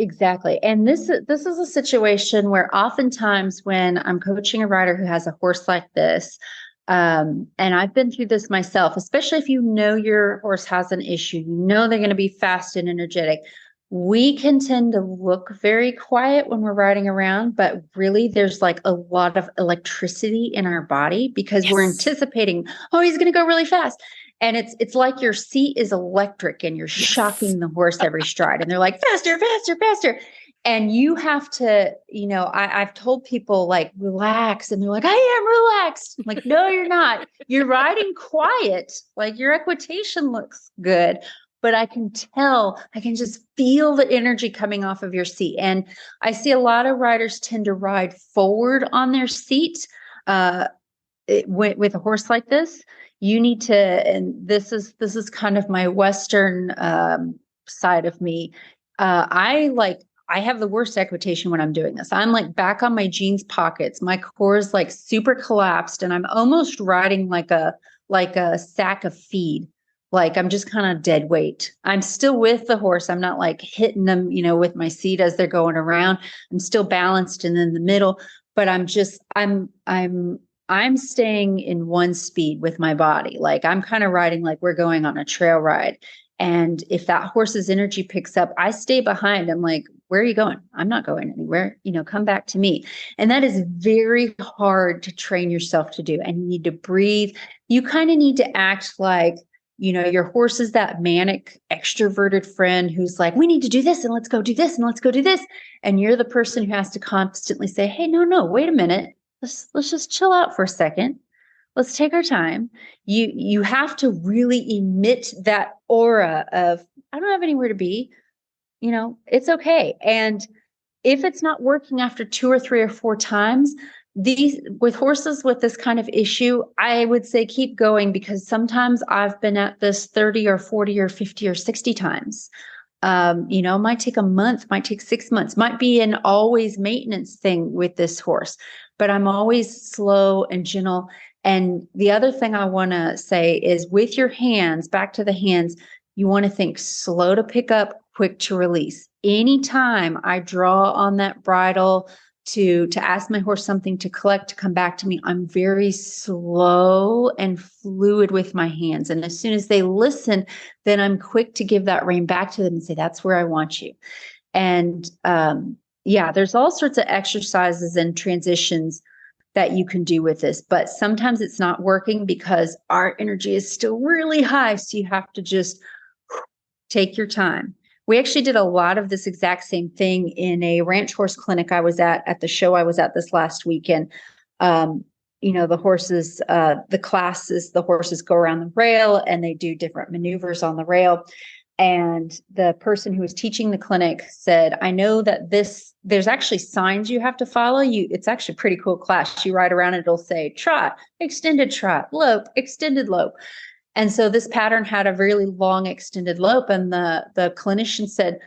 E: And this is a situation where oftentimes when I'm coaching a rider who has a horse like this, and I've been through this myself, especially if you know your horse has an issue, they're going to be fast and energetic. We can tend to look very quiet when we're riding around, but really there's like a lot of electricity in our body because we're anticipating, he's going to go really fast. And it's like your seat is electric and you're shocking the horse every stride. And they're like, faster, faster, faster. And you have to, I've told people like, relax. And they're like, I am relaxed. I'm like, no, you're not. You're riding quiet. Like your equitation looks good. But I can just feel the energy coming off of your seat. And I see a lot of riders tend to ride forward on their seat with a horse like this. You need to, and this is kind of my Western side of me. I have the worst equitation when I'm doing this. I'm like back on my jeans pockets. My core is like super collapsed, and I'm almost riding like a sack of feed. Like I'm just kind of dead weight. I'm still with the horse. I'm not like hitting them, with my seat as they're going around. I'm still balanced and in the middle, but I'm staying in one speed with my body. Like I'm kind of riding like we're going on a trail ride. And if that horse's energy picks up, I stay behind. I'm like, where are you going? I'm not going anywhere. Come back to me. And that is very hard to train yourself to do. And you need to breathe. You kind of need to act like, your horse is that manic extroverted friend who's like, we need to do this and let's go do this and let's go do this. And you're the person who has to constantly say, hey, no, wait a minute. Let's just chill out for a second. Let's take our time. You have to really emit that aura of, I don't have anywhere to be, it's okay. And if it's not working after 2 or 3 or 4 times, with horses with this kind of issue, I would say keep going, because sometimes I've been at this 30 or 40 or 50 or 60 times. Might take a month, might take 6 months, might be an always maintenance thing with this horse, but I'm always slow and gentle. And the other thing I want to say is with your hands, back to the hands, you want to think slow to pick up, quick to release. Anytime I draw on that bridle to ask my horse something to collect, to come back to me, I'm very slow and fluid with my hands. And as soon as they listen, then I'm quick to give that rein back to them and say, that's where I want you. And there's all sorts of exercises and transitions that you can do with this, but sometimes it's not working because our energy is still really high. So you have to just take your time. We actually did a lot of this exact same thing in a ranch horse clinic I was at the show I was at this last weekend. The horses, the classes, the horses go around the rail and they do different maneuvers on the rail. And the person who was teaching the clinic said, I know that there's actually signs you have to follow. It's actually a pretty cool class. You ride around and it'll say trot, extended lope, extended lope. And so this pattern had a really long extended lope. And the clinician said,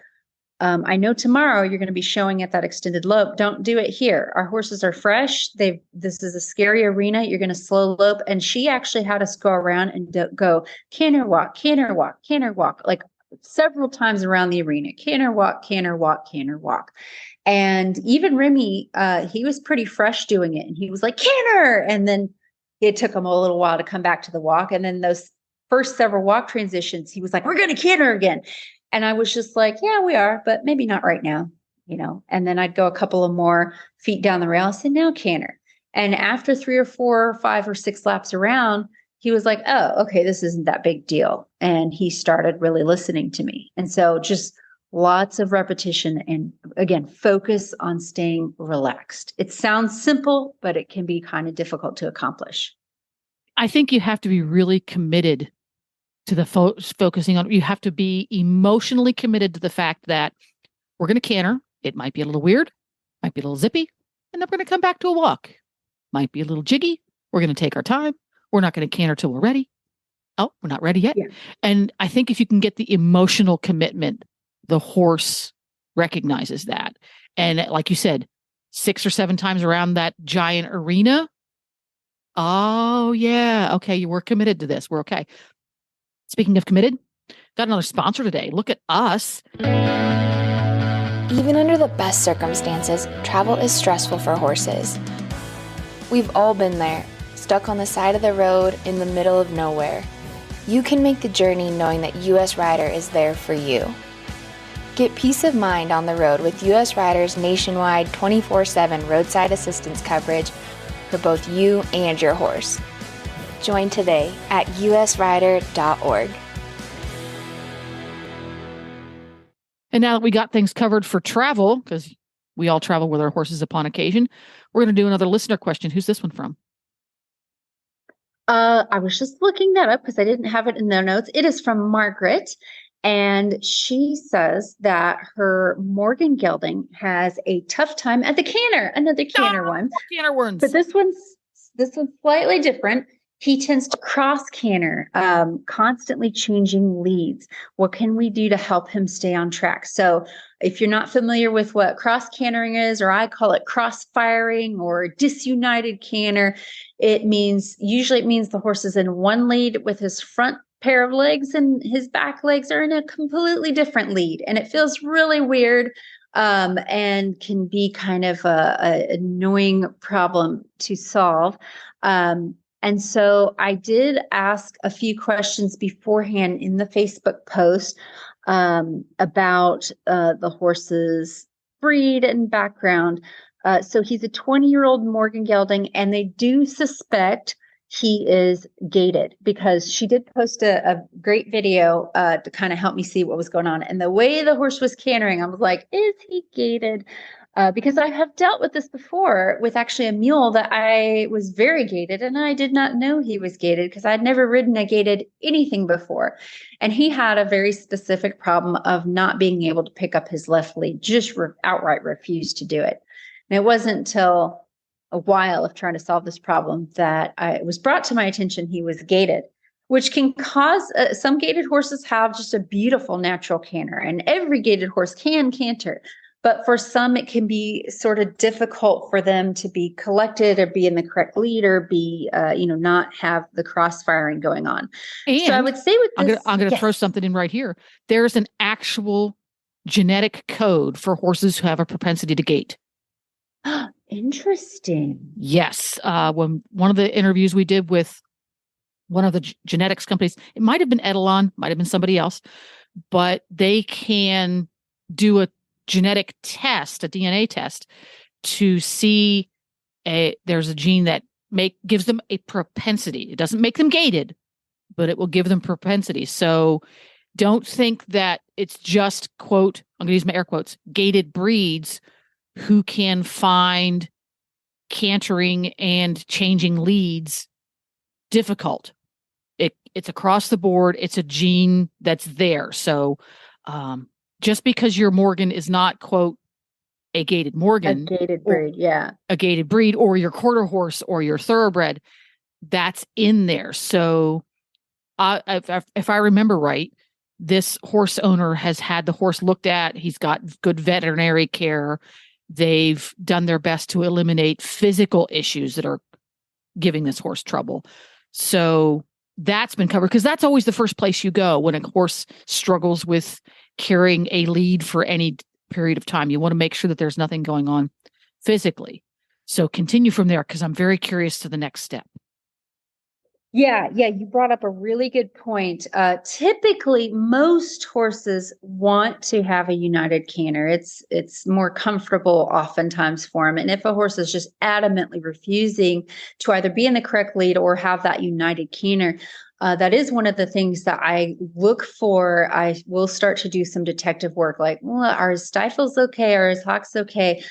E: I know tomorrow you're going to be showing at that extended lope. Don't do it here. Our horses are fresh. This is a scary arena. You're going to slow lope. And she actually had us go around and go canter walk, like several times around the arena. Canter walk, canter walk, canter walk. And even Remy, he was pretty fresh doing it. And he was like, canter. And then it took him a little while to come back to the walk. And then those first several walk transitions, he was like, we're going to canter again. And I was just like, yeah, we are, but maybe not right now, and then I'd go a couple of more feet down the rail. I said, now canter. And after 3 or 4 or 5 or 6 laps around, he was like, oh, okay, this isn't that big deal. And he started really listening to me. And so just lots of repetition and, again, focus on staying relaxed. It sounds simple, but it can be kind of difficult to accomplish.
D: I think you have to be really committed to the focusing on, you have to be emotionally committed to the fact that we're going to canter. It might be a little weird, might be a little zippy, and then we're going to come back to a walk. Might be a little jiggy. We're going to take our time. We're not going to canter till we're ready. Oh, we're not ready yet. Yeah. And I think if you can get the emotional commitment, the horse recognizes that. And like you said, 6 or 7 times around that giant arena. Oh, yeah. Okay. You were committed to this. We're okay. Speaking of committed, got another sponsor today. Look at us.
F: Even under the best circumstances, travel is stressful for horses. We've all been there, stuck on the side of the road in the middle of nowhere. You can make the journey knowing that US Rider is there for you. Get peace of mind on the road with US Rider's nationwide 24/7 roadside assistance coverage for both you and your horse. Join today at usrider.org.
D: And now that we got things covered for travel, because we all travel with our horses upon occasion, we're going to do another listener question. Who's this one from?
E: I was just looking that up because I didn't have it in the notes. It is from Margaret. And she says that her Morgan gelding has a tough time at the canter, another canter one.
D: Canter ones.
E: But this one's slightly different. He tends to cross canter, constantly changing leads. What can we do to help him stay on track? So if you're not familiar with what cross cantering is, or I call it cross firing or disunited canter, usually it means the horse is in one lead with his front pair of legs and his back legs are in a completely different lead. And it feels really weird and can be kind of a annoying problem to solve. And so I did ask a few questions beforehand in the Facebook post about the horse's breed and background. So he's a 20-year-old Morgan gelding, and they do suspect he is gaited because she did post a great video to kind of help me see what was going on. And the way the horse was cantering, I was like, is he gaited? Because I have dealt with this before with actually a mule that I was very gaited, and I did not know he was gaited because I'd never ridden a gaited anything before. And he had a very specific problem of not being able to pick up his left lead, just outright refused to do it. And it wasn't until a while of trying to solve this problem that it was brought to my attention he was gaited, which can cause some gaited horses have just a beautiful natural canter, and every gaited horse can canter. But for some, it can be sort of difficult for them to be collected or be in the correct lead or be, not have the crossfiring going on.
D: And
E: so I would say with this,
D: I'm going to throw something in right here. There's an actual genetic code for horses who have a propensity to gait.
E: Interesting.
D: Yes. When one of the interviews we did with one of the genetics companies, it might have been Etalon, might have been somebody else, but they can do a genetic test, a DNA test, to see there's a gene that gives them a propensity. It doesn't make them gated, but it will give them propensity. So don't think that it's just, quote, I'm going to use my air quotes, gated breeds who can find cantering and changing leads difficult. It's across the board. It's a gene that's there. So just because your Morgan is not, quote, a gated Morgan,
E: a gated breed,
D: a gated breed, or your quarter horse or your thoroughbred, that's in there. So if I remember right, this horse owner has had the horse looked at. He's got good veterinary care. They've done their best to eliminate physical issues that are giving this horse trouble. So that's been covered, because that's always the first place you go when a horse struggles with carrying a lead for any period of time. You want to make sure that there's nothing going on physically. So continue from there, because I'm very curious to the next step.
E: Yeah, you brought up a really good point. Typically, most horses want to have a united canter. It's more comfortable oftentimes for them. And if a horse is just adamantly refusing to either be in the correct lead or have that united canter, that is one of the things that I look for. I will start to do some detective work, like, well, are his stifles okay? Are his hocks okay?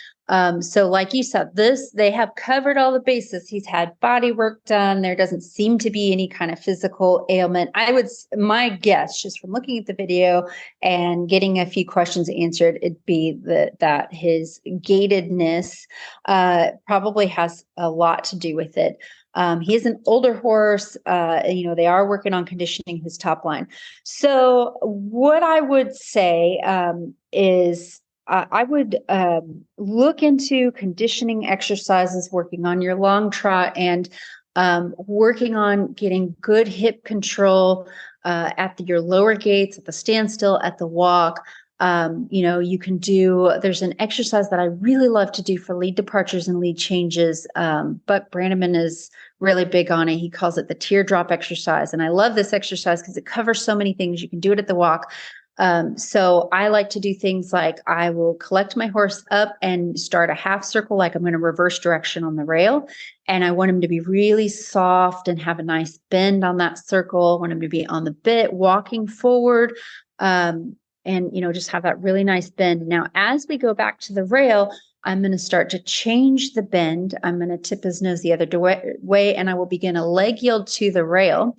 E: So like you said, they have covered all the bases. He's had body work done. There doesn't seem to be any kind of physical ailment. My guess, just from looking at the video and getting a few questions answered, it'd be that his gatedness probably has a lot to do with it. He is an older horse. They are working on conditioning his top line. So what I would say is I would look into conditioning exercises, working on your long trot, and working on getting good hip control at your lower gates, at the standstill, at the walk. You can there's an exercise that I really love to do for lead departures and lead changes. Buck Brannaman is really big on it. He calls it the teardrop exercise. And I love this exercise because it covers so many things. You can do it at the walk. So I like to do things like I will collect my horse up and start a half circle, like I'm going to reverse direction on the rail. And I want him to be really soft and have a nice bend on that circle. I want him to be on the bit, walking forward. Just have that really nice bend. Now, as we go back to the rail, I'm going to start to change the bend. I'm going to tip his nose the other way, and I will begin a leg yield to the rail.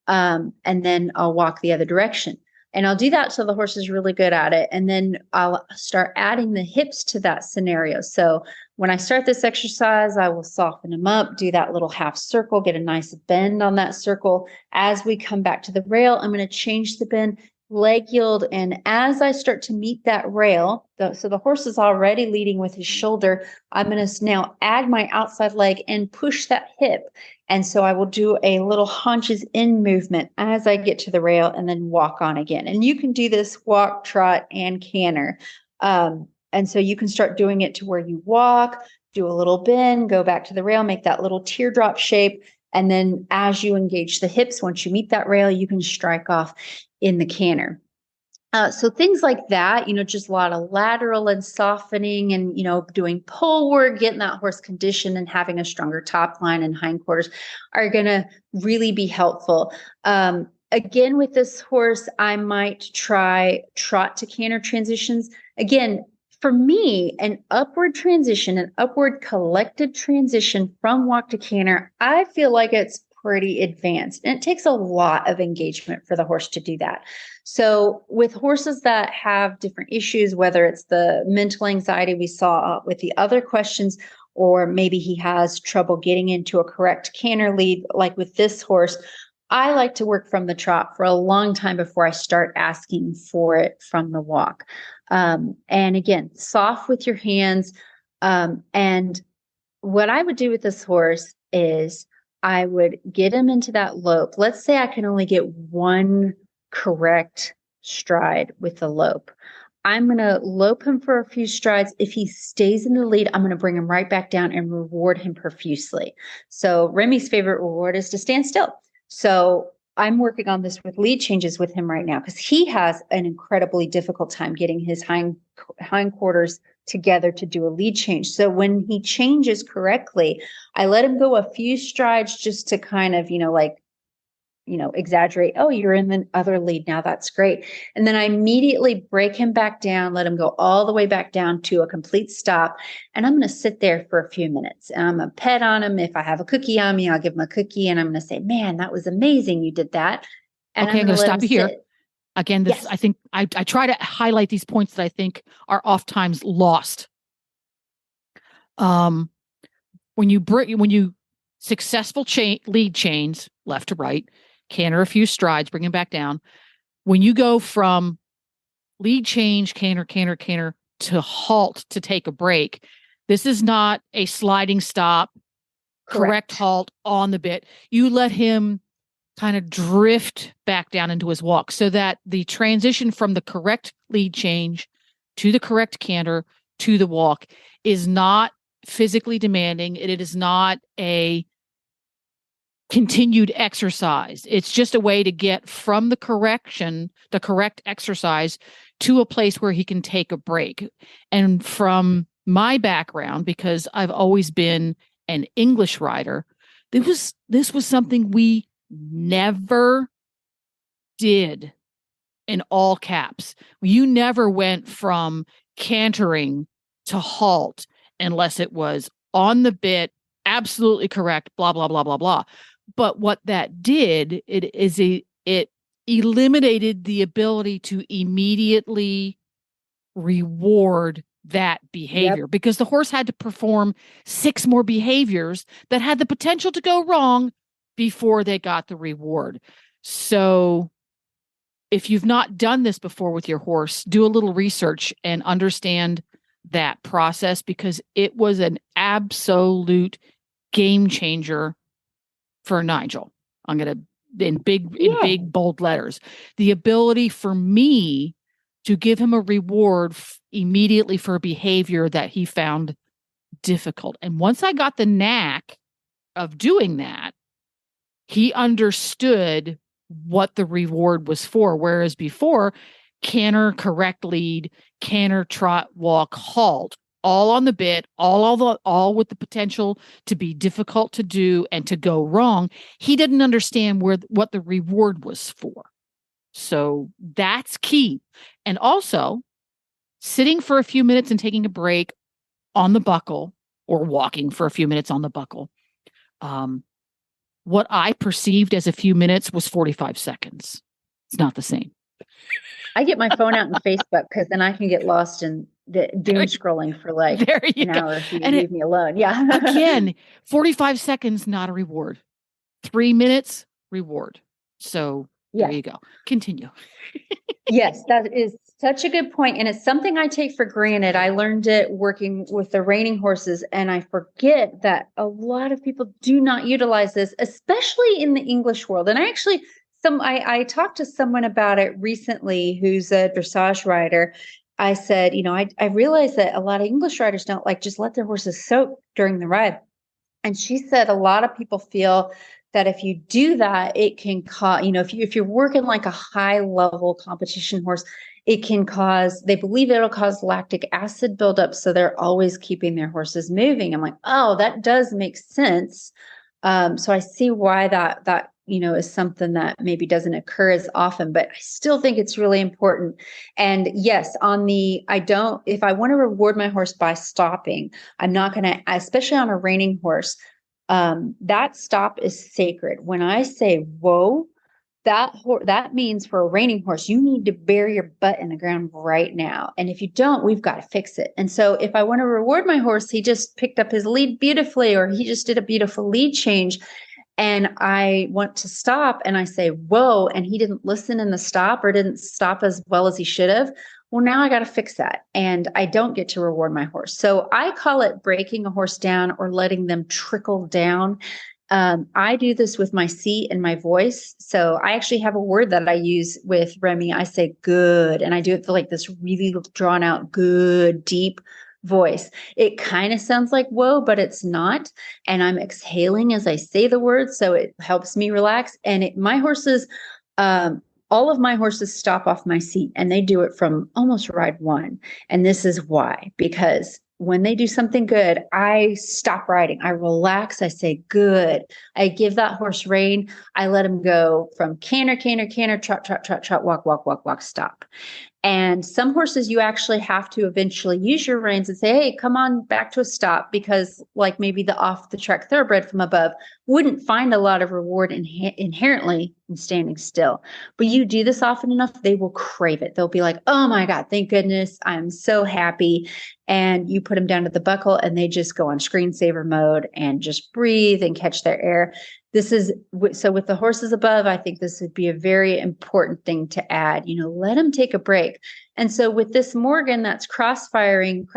E: And then I'll walk the other direction. And I'll do that till the horse is really good at it. And then I'll start adding the hips to that scenario. So when I start this exercise, I will soften him up, do that little half circle, get a nice bend on that circle. As we come back to the rail, I'm going to change the bend, leg yield. And as I start to meet that rail, so the horse is already leading with his shoulder, I'm going to now add my outside leg and push that hip. And so I will do a little haunches in movement as I get to the rail and then walk on again. And you can do this walk, trot, and canter. And so you can start doing it to where you walk, do a little bend, go back to the rail, make that little teardrop shape. And then as you engage the hips, once you meet that rail, you can strike off in the canter. So things like that, just a lot of lateral and softening and, doing pole work, getting that horse conditioned and having a stronger top line and hindquarters are going to really be helpful. Again, with this horse, I might try trot to canter transitions. Again, for me, an upward transition, an upward collected transition from walk to canter, I feel like it's pretty advanced. And it takes a lot of engagement for the horse to do that. So with horses that have different issues, whether it's the mental anxiety we saw with the other questions, or maybe he has trouble getting into a correct canter lead, like with this horse, I like to work from the trot for a long time before I start asking for it from the walk. And again, soft with your hands. And what I would do with this horse is I would get him into that lope. Let's say I can only get one correct stride with the lope. I'm going to lope him for a few strides. If he stays in the lead, I'm going to bring him right back down and reward him profusely. So Remy's favorite reward is to stand still. So I'm working on this with lead changes with him right now because he has an incredibly difficult time getting his hindquarters together to do a lead change. So when he changes correctly, I let him go a few strides just to kind of, exaggerate. Oh, you're in the other lead now. That's great. And then I immediately break him back down, let him go all the way back down to a complete stop. And I'm going to sit there for a few minutes. And I'm going to pet on him. If I have a cookie on me, I'll give him a cookie. And I'm going to say, man, that was amazing. You did that. And
D: Okay, I'm going to stop you here. Again,
E: Yes.
D: I think I try to highlight these points that I think are oftentimes lost. When you successful lead chains left to right, canter a few strides, bring him back down. When you go from lead change, canter to halt to take a break, this is not a sliding stop, correct halt on the bit. You let him kind of drift back down into his walk so that the transition from the correct lead change to the correct canter to the walk is not physically demanding. It is not a continued exercise. It's just a way to get from the correct exercise to a place where he can take a break. And from my background, because I've always been an English rider, this was something we never did in all caps. You never went from cantering to halt unless it was on the bit, absolutely correct, blah, blah, blah, blah, blah. But what that did, it eliminated the ability to immediately reward that behavior because the horse had to perform 6 more behaviors that had the potential to go wrong before they got the reward. So if you've not done this before with your horse, do a little research and understand that process because it was an absolute game changer for Nigel. I'm going to, in big, bold letters, the ability for me to give him a reward immediately for a behavior that he found difficult. And once I got the knack of doing that, he understood what the reward was for. Whereas before, canter, correct lead, canter, trot, walk, halt, all on the bit, all with the potential to be difficult to do and to go wrong. He didn't understand what the reward was for. So that's key. And also sitting for a few minutes and taking a break on the buckle or walking for a few minutes on the buckle. What I perceived as a few minutes was 45 seconds. It's not the same.
E: I get my phone out in Facebook because then I can get lost in the doom scrolling for like an hour if you leave me alone. Yeah.
D: Again, 45 seconds, not a reward. 3 minutes, reward. So there you go. Continue.
E: Yes, that is such a good point. And it's something I take for granted. I learned it working with the reining horses, and I forget that a lot of people do not utilize this, especially in the English world. And I talked to someone about it recently who's a dressage rider. I said, I realize that a lot of English riders don't just let their horses soak during the ride. And she said a lot of people feel that if you do that, it can cause, if you're working like a high level competition horse, they believe it'll cause lactic acid buildup. So they're always keeping their horses moving. I'm like, oh, that does make sense. So I see why that is something that maybe doesn't occur as often, but I still think it's really important. And yes, if I want to reward my horse by stopping, I'm not going to, especially on a reining horse, that stop is sacred. When I say, whoa, that means for a reining horse, you need to bury your butt in the ground right now. And if you don't, we've got to fix it. And so if I want to reward my horse, he just picked up his lead beautifully, or he just did a beautiful lead change, and I want to stop and I say, whoa, and he didn't listen in the stop or didn't stop as well as he should have. Well, now I got to fix that, and I don't get to reward my horse. So I call it breaking a horse down or letting them trickle down. I do this with my seat and my voice. So I actually have a word that I use with Remy. I say good, and I do it for like this really drawn out, good, deep voice. It kind of sounds like whoa, but it's not. And I'm exhaling as I say the word. So it helps me relax. And my horses, all of my horses stop off my seat, and they do it from almost ride one. And this is why, because when they do something good, I stop riding. I relax. I say, good. I give that horse rein. I let him go from canter, canter, canter, trot, trot, trot, trot, walk, walk, walk, walk, stop. And some horses, you actually have to eventually use your reins and say, hey, come on back to a stop, because like maybe the off the track thoroughbred from above wouldn't find a lot of reward inherently in standing still. But you do this often enough, they will crave it. They'll be like, oh my God, thank goodness. I'm so happy. And you put them down to the buckle and they just go on screensaver mode and just breathe and catch their air. So with the horses above, I think this would be a very important thing to add, let them take a break. And so with this Morgan that's crossfiring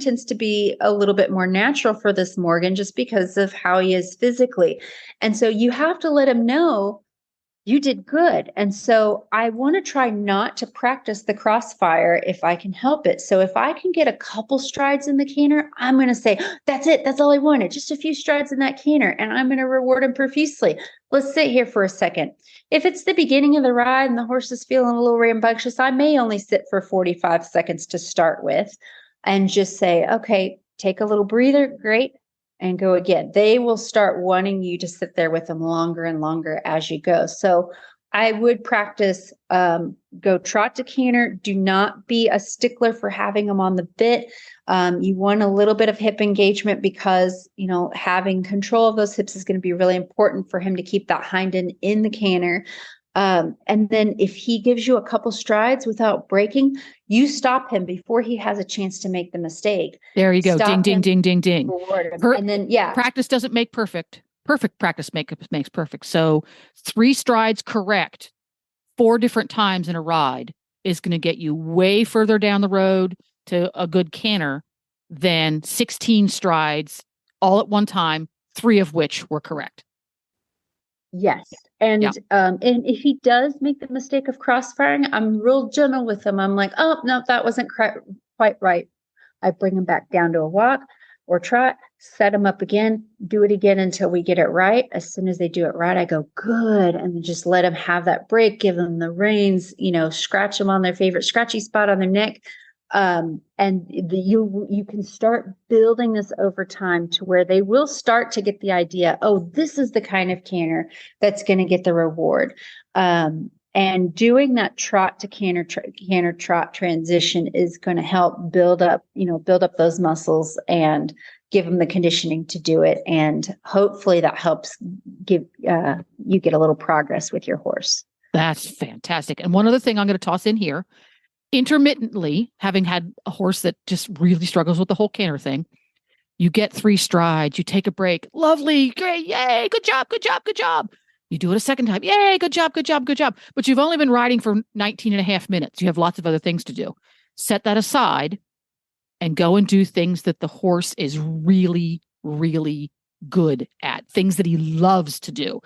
E: tends to be a little bit more natural for this Morgan just because of how he is physically. And so you have to let him know you did good. And so I want to try not to practice the crossfire if I can help it. So if I can get a couple strides in the canter, I'm going to say, that's it. That's all I wanted. Just a few strides in that canter. And I'm going to reward him profusely. Let's sit here for a second. If it's the beginning of the ride and the horse is feeling a little rambunctious, I may only sit for 45 seconds to start with and just say, okay, take a little breather. Great. And go again. They will start wanting you to sit there with them longer and longer as you go. So I would practice, go trot to canter. Do not be a stickler for having them on the bit. You want a little bit of hip engagement because, having control of those hips is going to be really important for him to keep that hind end in the canter. And then if he gives you a couple strides without breaking, you stop him before he has a chance to make the mistake.
D: There you go.
E: Stop
D: Ding, ding,
E: him,
D: ding, ding, ding.
E: And then,
D: practice doesn't make perfect. Perfect practice makes perfect. So 3 strides correct 4 different times in a ride is going to get you way further down the road to a good canter than 16 strides all at one time, 3 of which were correct.
E: Yes. And and if he does make the mistake of crossfiring, I'm real gentle with him. I'm like, oh, no, that wasn't quite right. I bring him back down to a walk or trot, set him up again, do it again until we get it right. As soon as they do it right, I go, good. And then just let them have that break, give them the reins, scratch them on their favorite scratchy spot on their neck. You can start building this over time to where they will start to get the idea, oh, this is the kind of canter that's going to get the reward. And doing that trot to canter trot transition is going to help build up those muscles and give them the conditioning to do it. And hopefully that helps give you get a little progress with your horse.
D: That's fantastic. And one other thing I'm going to toss in here. Intermittently, having had a horse that just really struggles with the whole canter thing, you get 3 strides, you take a break. Lovely, great, yay, good job, good job, good job. You do it a second time, yay, good job, good job, good job. But you've only been riding for 19 and a half minutes. You have lots of other things to do. Set that aside and go and do things that the horse is really, really good at, things that he loves to do.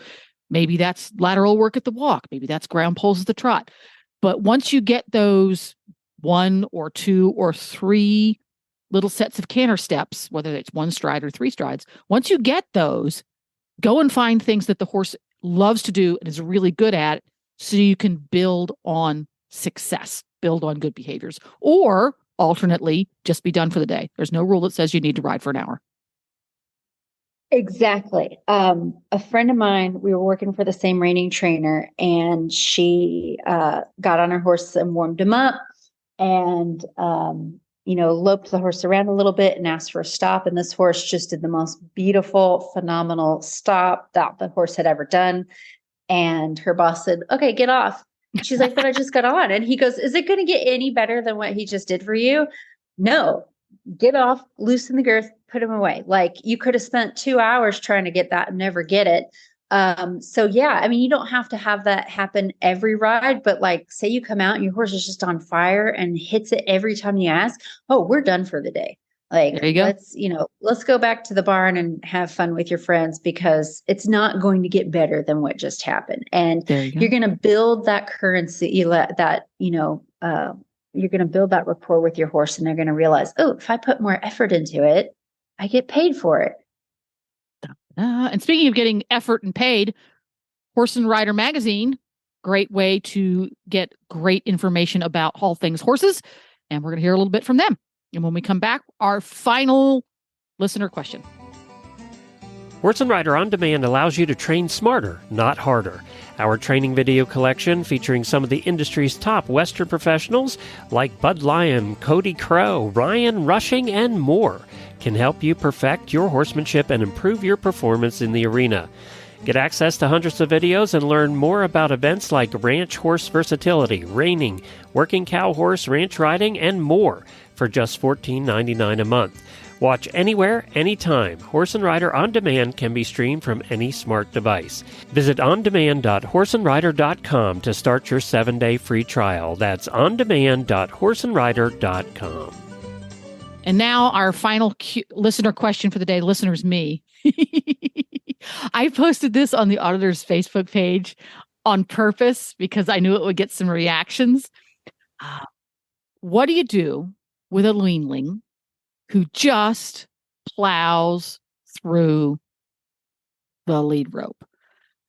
D: Maybe that's lateral work at the walk. Maybe that's ground poles at the trot. But once you get those 1 or 2 or 3 little sets of canter steps, whether it's 1 stride or 3 strides, once you get those, go and find things that the horse loves to do and is really good at so you can build on success, build on good behaviors. Or alternately, just be done for the day. There's no rule that says you need to ride for an hour.
E: Exactly. A friend of mine, we were working for the same reining trainer, and she got on her horse and warmed him up and, loped the horse around a little bit and asked for a stop. And this horse just did the most beautiful, phenomenal stop that the horse had ever done. And her boss said, okay, get off. She's like, but I just got on. And he goes, is it going to get any better than what he just did for you? No. Get off, loosen the girth, put him away. Like you could have spent 2 hours trying to get that and never get it. You don't have to have that happen every ride, but like say you come out and your horse is just on fire and hits it every time you ask, oh, we're done for the day. Like,
D: There you go.
E: let's go back to the barn and have fun with your friends, because it's not going to get better than what just happened. And
D: There you go.
E: you're going to build that currency, you're going to build that rapport with your horse, and they're going to realize, oh, if I put more effort into it, I get paid for it.
D: And speaking of getting effort and paid, Horse and Rider Magazine, great way to get great information about all things horses. And we're going to hear a little bit from them. And when we come back, our final listener question.
A: Horse and Rider On Demand allows you to train smarter, not harder. Our training video collection, featuring some of the industry's top Western professionals like Bud Lyon, Cody Crow, Ryan Rushing, and more, can help you perfect your horsemanship and improve your performance in the arena. Get access to hundreds of videos and learn more about events like ranch horse versatility, reining, working cow horse, ranch riding, and more for just $14.99 a month. Watch anywhere, anytime. Horse and Rider On Demand can be streamed from any smart device. Visit ondemand.horseandrider.com to start your 7-day free trial. That's ondemand.horseandrider.com.
D: And now our final listener question for the day. Listener's me. I posted this on the Auditor's Facebook page on purpose because I knew it would get some reactions. What do you do with a weanling who just plows through the lead rope?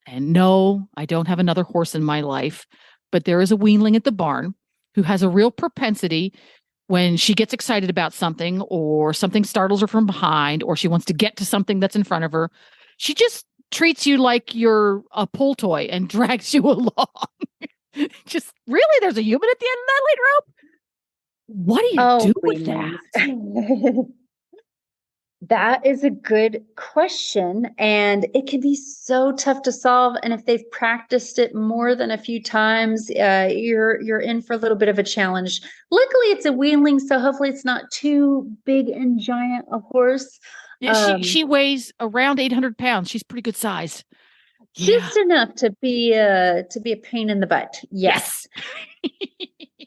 D: And no, I don't have another horse in my life, but there is a weanling at the barn who has a real propensity when she gets excited about something, or something startles her from behind, or she wants to get to something that's in front of her. She just treats you like you're a pull toy and drags you along. Just really, there's a human at the end of that lead rope? What do you do with that?
E: That is a good question, and it can be so tough to solve. And if they've practiced it more than a few times, you're in for a little bit of a challenge. Luckily, it's a weanling, so hopefully it's not too big and giant a horse.
D: Yeah, she weighs around 800 pounds. She's pretty good size.
E: Just enough to be a pain in the butt. Yes.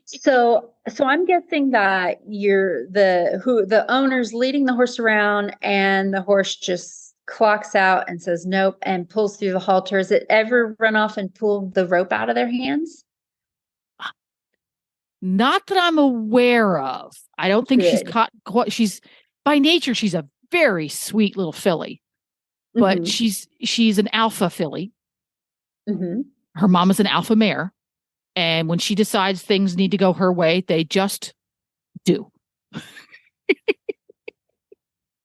E: So I'm guessing that the owner's leading the horse around, and the horse just clocks out and says nope and pulls through the halter. Has it ever run off and pulled the rope out of their hands?
D: Not that I'm aware of. I don't think she's caught. She's by nature, she's a very sweet little filly, but she's an alpha filly. Her mom is an alpha mare. And when she decides things need to go her way, they just do.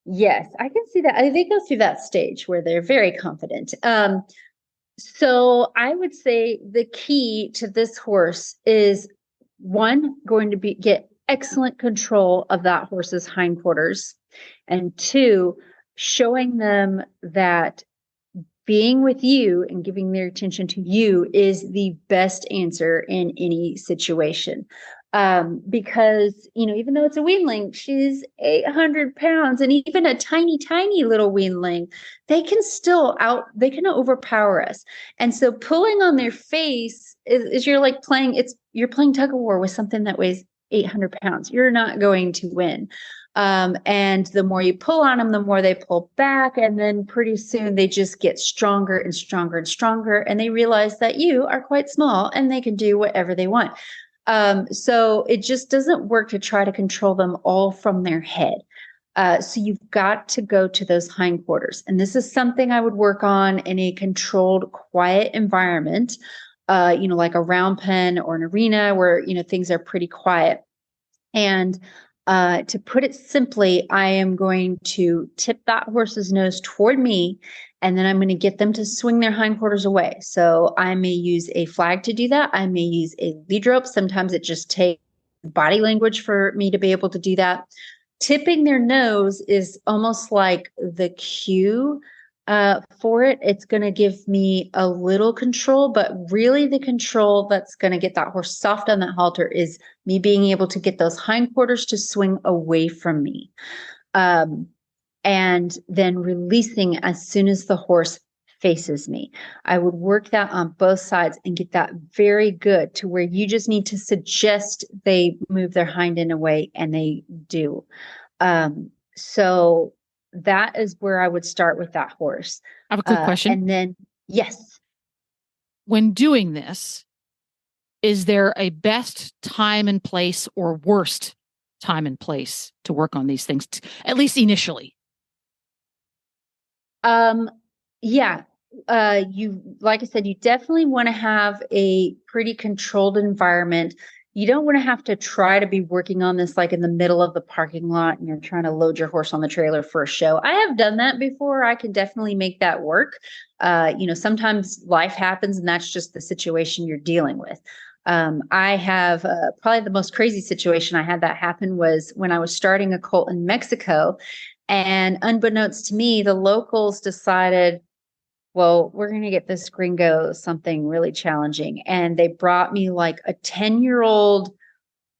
E: Yes, I can see that. They go through that stage where they're very confident. So I would say the key to this horse is, one, going to get excellent control of that horse's hindquarters, and two, showing them that being with you and giving their attention to you is the best answer in any situation. Because, even though it's a weanling, she's 800 pounds, and even a tiny, tiny little weanling, they can overpower us. And so pulling on their face is you're playing tug of war with something that weighs 800 pounds. You're not going to win. And the more you pull on them, the more they pull back. And then pretty soon they just get stronger and stronger and stronger. And they realize that you are quite small and they can do whatever they want. So it just doesn't work to try to control them all from their head. So you've got to go to those hindquarters. And this is something I would work on in a controlled, quiet environment, like a round pen or an arena where, things are pretty quiet. And to put it simply, I am going to tip that horse's nose toward me, and then I'm going to get them to swing their hindquarters away. So I may use a flag to do that. I may use a lead rope. Sometimes it just takes body language for me to be able to do that. Tipping their nose is almost like the cue for it. It's going to give me a little control, but really the control that's going to get that horse soft on that halter is me being able to get those hindquarters to swing away from me. And then releasing as soon as the horse faces me. I would work that on both sides and get that very good to where you just need to suggest they move their hind end away, and they do. So that is where I would start with that horse.
D: I have a quick question.
E: And then, yes.
D: When doing this, is there a best time and place or worst time and place to work on these things, at least initially?
E: Yeah. Like I said, you definitely want to have a pretty controlled environment. You don't want to have to try to be working on this like in the middle of the parking lot and you're trying to load your horse on the trailer for a show. I have done that before. I can definitely make that work. Sometimes life happens and that's just the situation you're dealing with. I have probably the most crazy situation I had that happen was when I was starting a colt in Mexico. And unbeknownst to me, the locals decided, well, we're going to get this gringo something really challenging. And they brought me like a 10-year-old,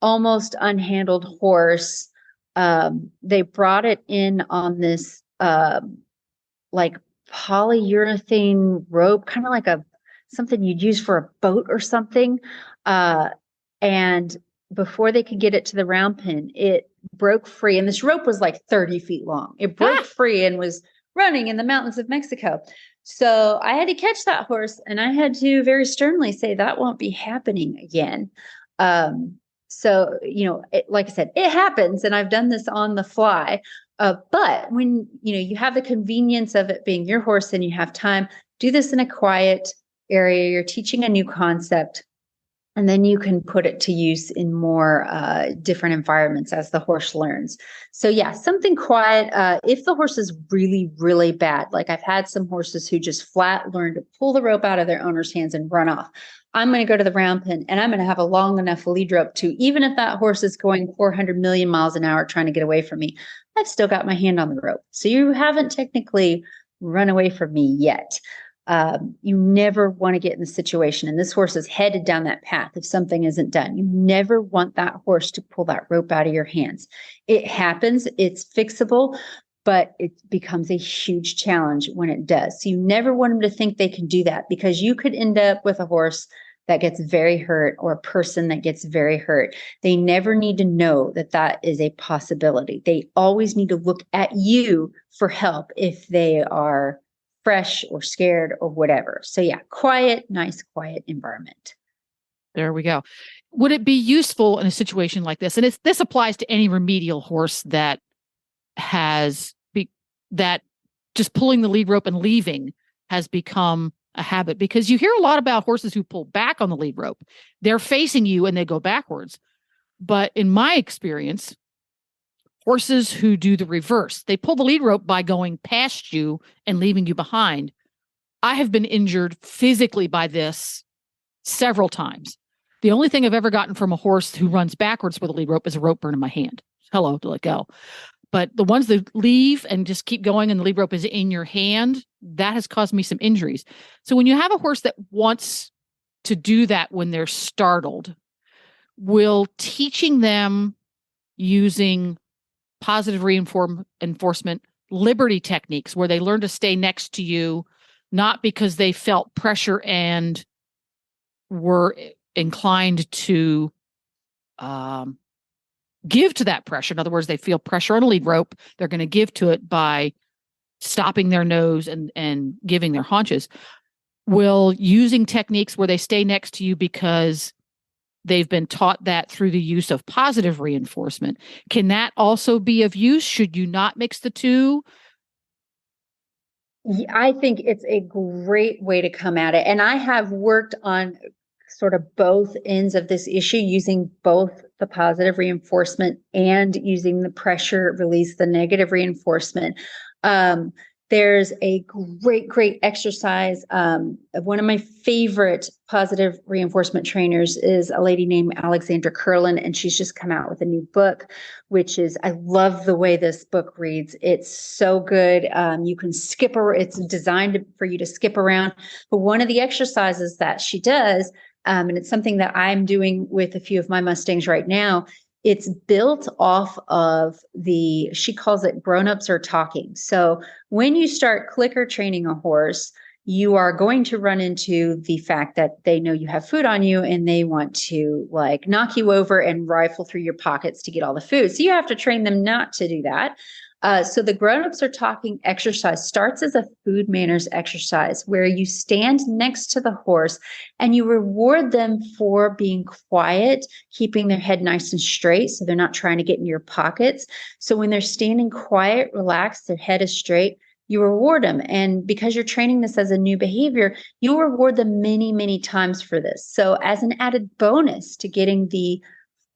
E: almost unhandled horse. They brought it in on this like polyurethane rope, kind of like something you'd use for a boat or something. And before they could get it to the round pen, it broke free. And this rope was like 30 feet long. It broke free and was running in the mountains of Mexico. So I had to catch that horse and I had to very sternly say that won't be happening again. Like I said, it happens and I've done this on the fly. But when, you have the convenience of it being your horse and you have time, do this in a quiet area. You're teaching a new concept. And then you can put it to use in more different environments as the horse learns. So yeah, something quiet. If the horse is really, really bad, like I've had some horses who just flat learn to pull the rope out of their owner's hands and run off. I'm going to go to the round pen and I'm going to have a long enough lead rope to, even if that horse is going 400 million miles an hour trying to get away from me, I've still got my hand on the rope. So you haven't technically run away from me yet. You never want to get in the situation, and this horse is headed down that path if something isn't done. You never want that horse to pull that rope out of your hands. It happens, it's fixable, but it becomes a huge challenge when it does. So you never want them to think they can do that because you could end up with a horse that gets very hurt or a person that gets very hurt. They never need to know that that is a possibility. They always need to look at you for help if they are fresh or scared or whatever. So yeah, nice, quiet environment.
D: There we go. Would it be useful in a situation like this? And this applies to any remedial horse that that just pulling the lead rope and leaving has become a habit, because you hear a lot about horses who pull back on the lead rope. They're facing you and they go backwards. But in my experience, horses who do the reverse, they pull the lead rope by going past you and leaving you behind. I have been injured physically by this several times. The only thing I've ever gotten from a horse who runs backwards with a lead rope is a rope burn in my hand. Hello, to let go. But the ones that leave and just keep going and the lead rope is in your hand, that has caused me some injuries. So when you have a horse that wants to do that when they're startled, will teaching them using positive reinforcement, liberty techniques where they learn to stay next to you, not because they felt pressure and were inclined to give to that pressure. In other words, they feel pressure on a lead rope. They're going to give to it by stopping their nose and giving their haunches. Will using techniques where they stay next to you because they've been taught that through the use of positive reinforcement, can that also be of use? Should you not mix the two?
E: I think it's a great way to come at it. And I have worked on sort of both ends of this issue, using both the positive reinforcement and using the pressure release, the negative reinforcement. There's a great exercise. One of my favorite positive reinforcement trainers is a lady named Alexandra Curlin, and she's just come out with a new book, which is, I love the way this book reads. It's so good. You can it's designed for you to skip around. But one of the exercises that she does, and it's something that I'm doing with a few of my Mustangs right now, it's built off of she calls it grown-ups are talking. So when you start clicker training a horse, you are going to run into the fact that they know you have food on you and they want to like knock you over and rifle through your pockets to get all the food. So you have to train them not to do that. So the grownups are talking exercise starts as a food manners exercise where you stand next to the horse and you reward them for being quiet, keeping their head nice and straight so they're not trying to get in your pockets. So when they're standing quiet, relaxed, their head is straight, you reward them. And because you're training this as a new behavior, you'll reward them many, many times for this. So as an added bonus to getting the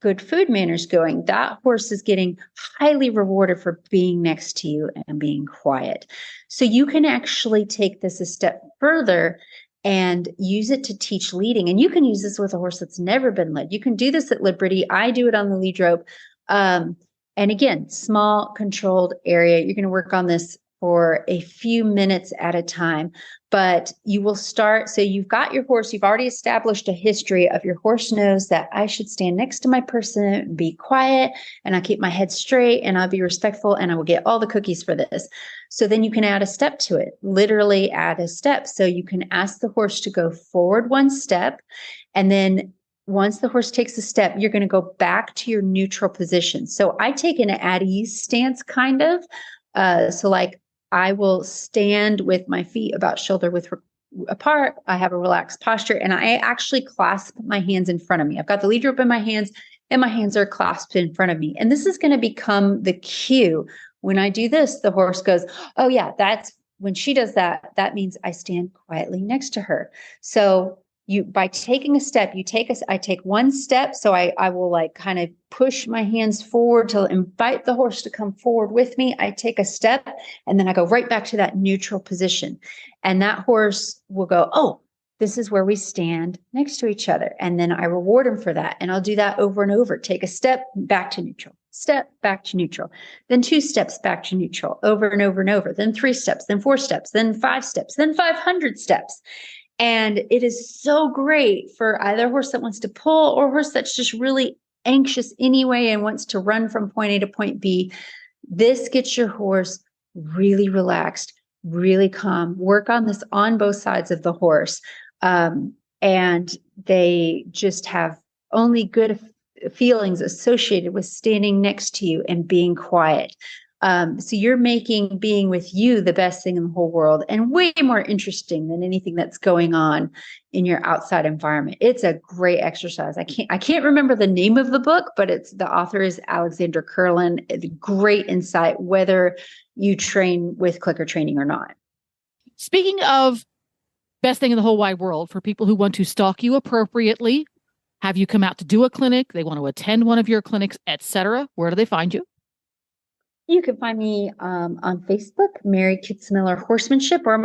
E: good food manners going, that horse is getting highly rewarded for being next to you and being quiet. So you can actually take this a step further and use it to teach leading. And you can use this with a horse that's never been led. You can do this at Liberty. I do it on the lead rope. And again, small controlled area. You're going to work on this for a few minutes at a time, but you will start. So you've got your horse, you've already established a history of your horse knows that I should stand next to my person and be quiet and I keep my head straight and I'll be respectful and I will get all the cookies for this. So then you can add a step to it, literally add a step. So you can ask the horse to go forward one step. And then once the horse takes a step, you're going to go back to your neutral position. So I take an at ease stance kind of. So like, I will stand with my feet about shoulder width apart. I have a relaxed posture and I actually clasp my hands in front of me. I've got the lead rope in my hands and my hands are clasped in front of me. And this is going to become the cue. When I do this, the horse goes, oh yeah, that's when she does that. That means I stand quietly next to her. So by taking a step, I take one step. So I will like kind of push my hands forward to invite the horse to come forward with me. I take a step and then I go right back to that neutral position. And that horse will go, oh, this is where we stand next to each other. And then I reward him for that. And I'll do that over and over. Take a step back to neutral, step back to neutral, then 2 steps back to neutral, over and over and over, then 3 steps, then 4 steps, then 5 steps, then 500 steps. And it is so great for either horse that wants to pull or horse that's just really anxious anyway and wants to run from point A to point B. This gets your horse really relaxed, really calm. Work on this on both sides of the horse. And they just have only good feelings associated with standing next to you and being quiet. So you're making being with you the best thing in the whole world and way more interesting than anything that's going on in your outside environment. It's a great exercise. I can't remember the name of the book, but the author is Alexander Kurland. It's great insight, whether you train with clicker training or not.
D: Speaking of best thing in the whole wide world, for people who want to stalk you appropriately, have you come out to do a clinic, they want to attend one of your clinics, etc., where do they find you?
E: You can find me on Facebook, Mary Kitzmiller Horsemanship, or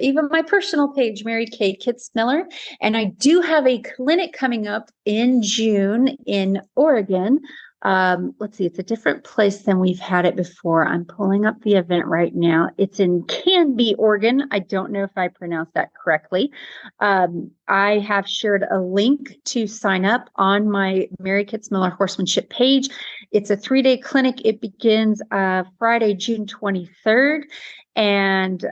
E: even my personal page, Mary K. Kitzmiller. And I do have a clinic coming up in June in Oregon. Let's see, it's a different place than we've had it before. I'm pulling up the event right now. It's in Canby, Oregon. I don't know if I pronounced that correctly. I have shared a link to sign up on my Mary Kitzmiller Horsemanship page. It's a 3-day clinic. It begins Friday, June 23rd. And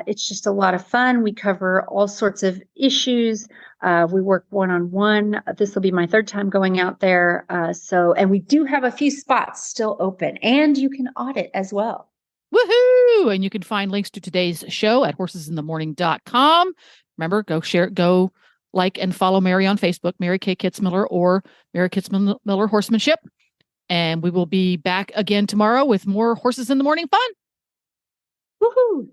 E: it's just a lot of fun. We cover all sorts of issues. We work one-on-one. This will be my 3rd time going out there. And we do have a few spots still open, and you can audit as well.
D: Woohoo! And you can find links to today's show at horsesinthemorning.com. Remember, go like and follow Mary on Facebook, Mary K. Kitzmiller or Mary Kitzmiller Horsemanship. And we will be back again tomorrow with more Horses in the Morning fun.
E: Woohoo!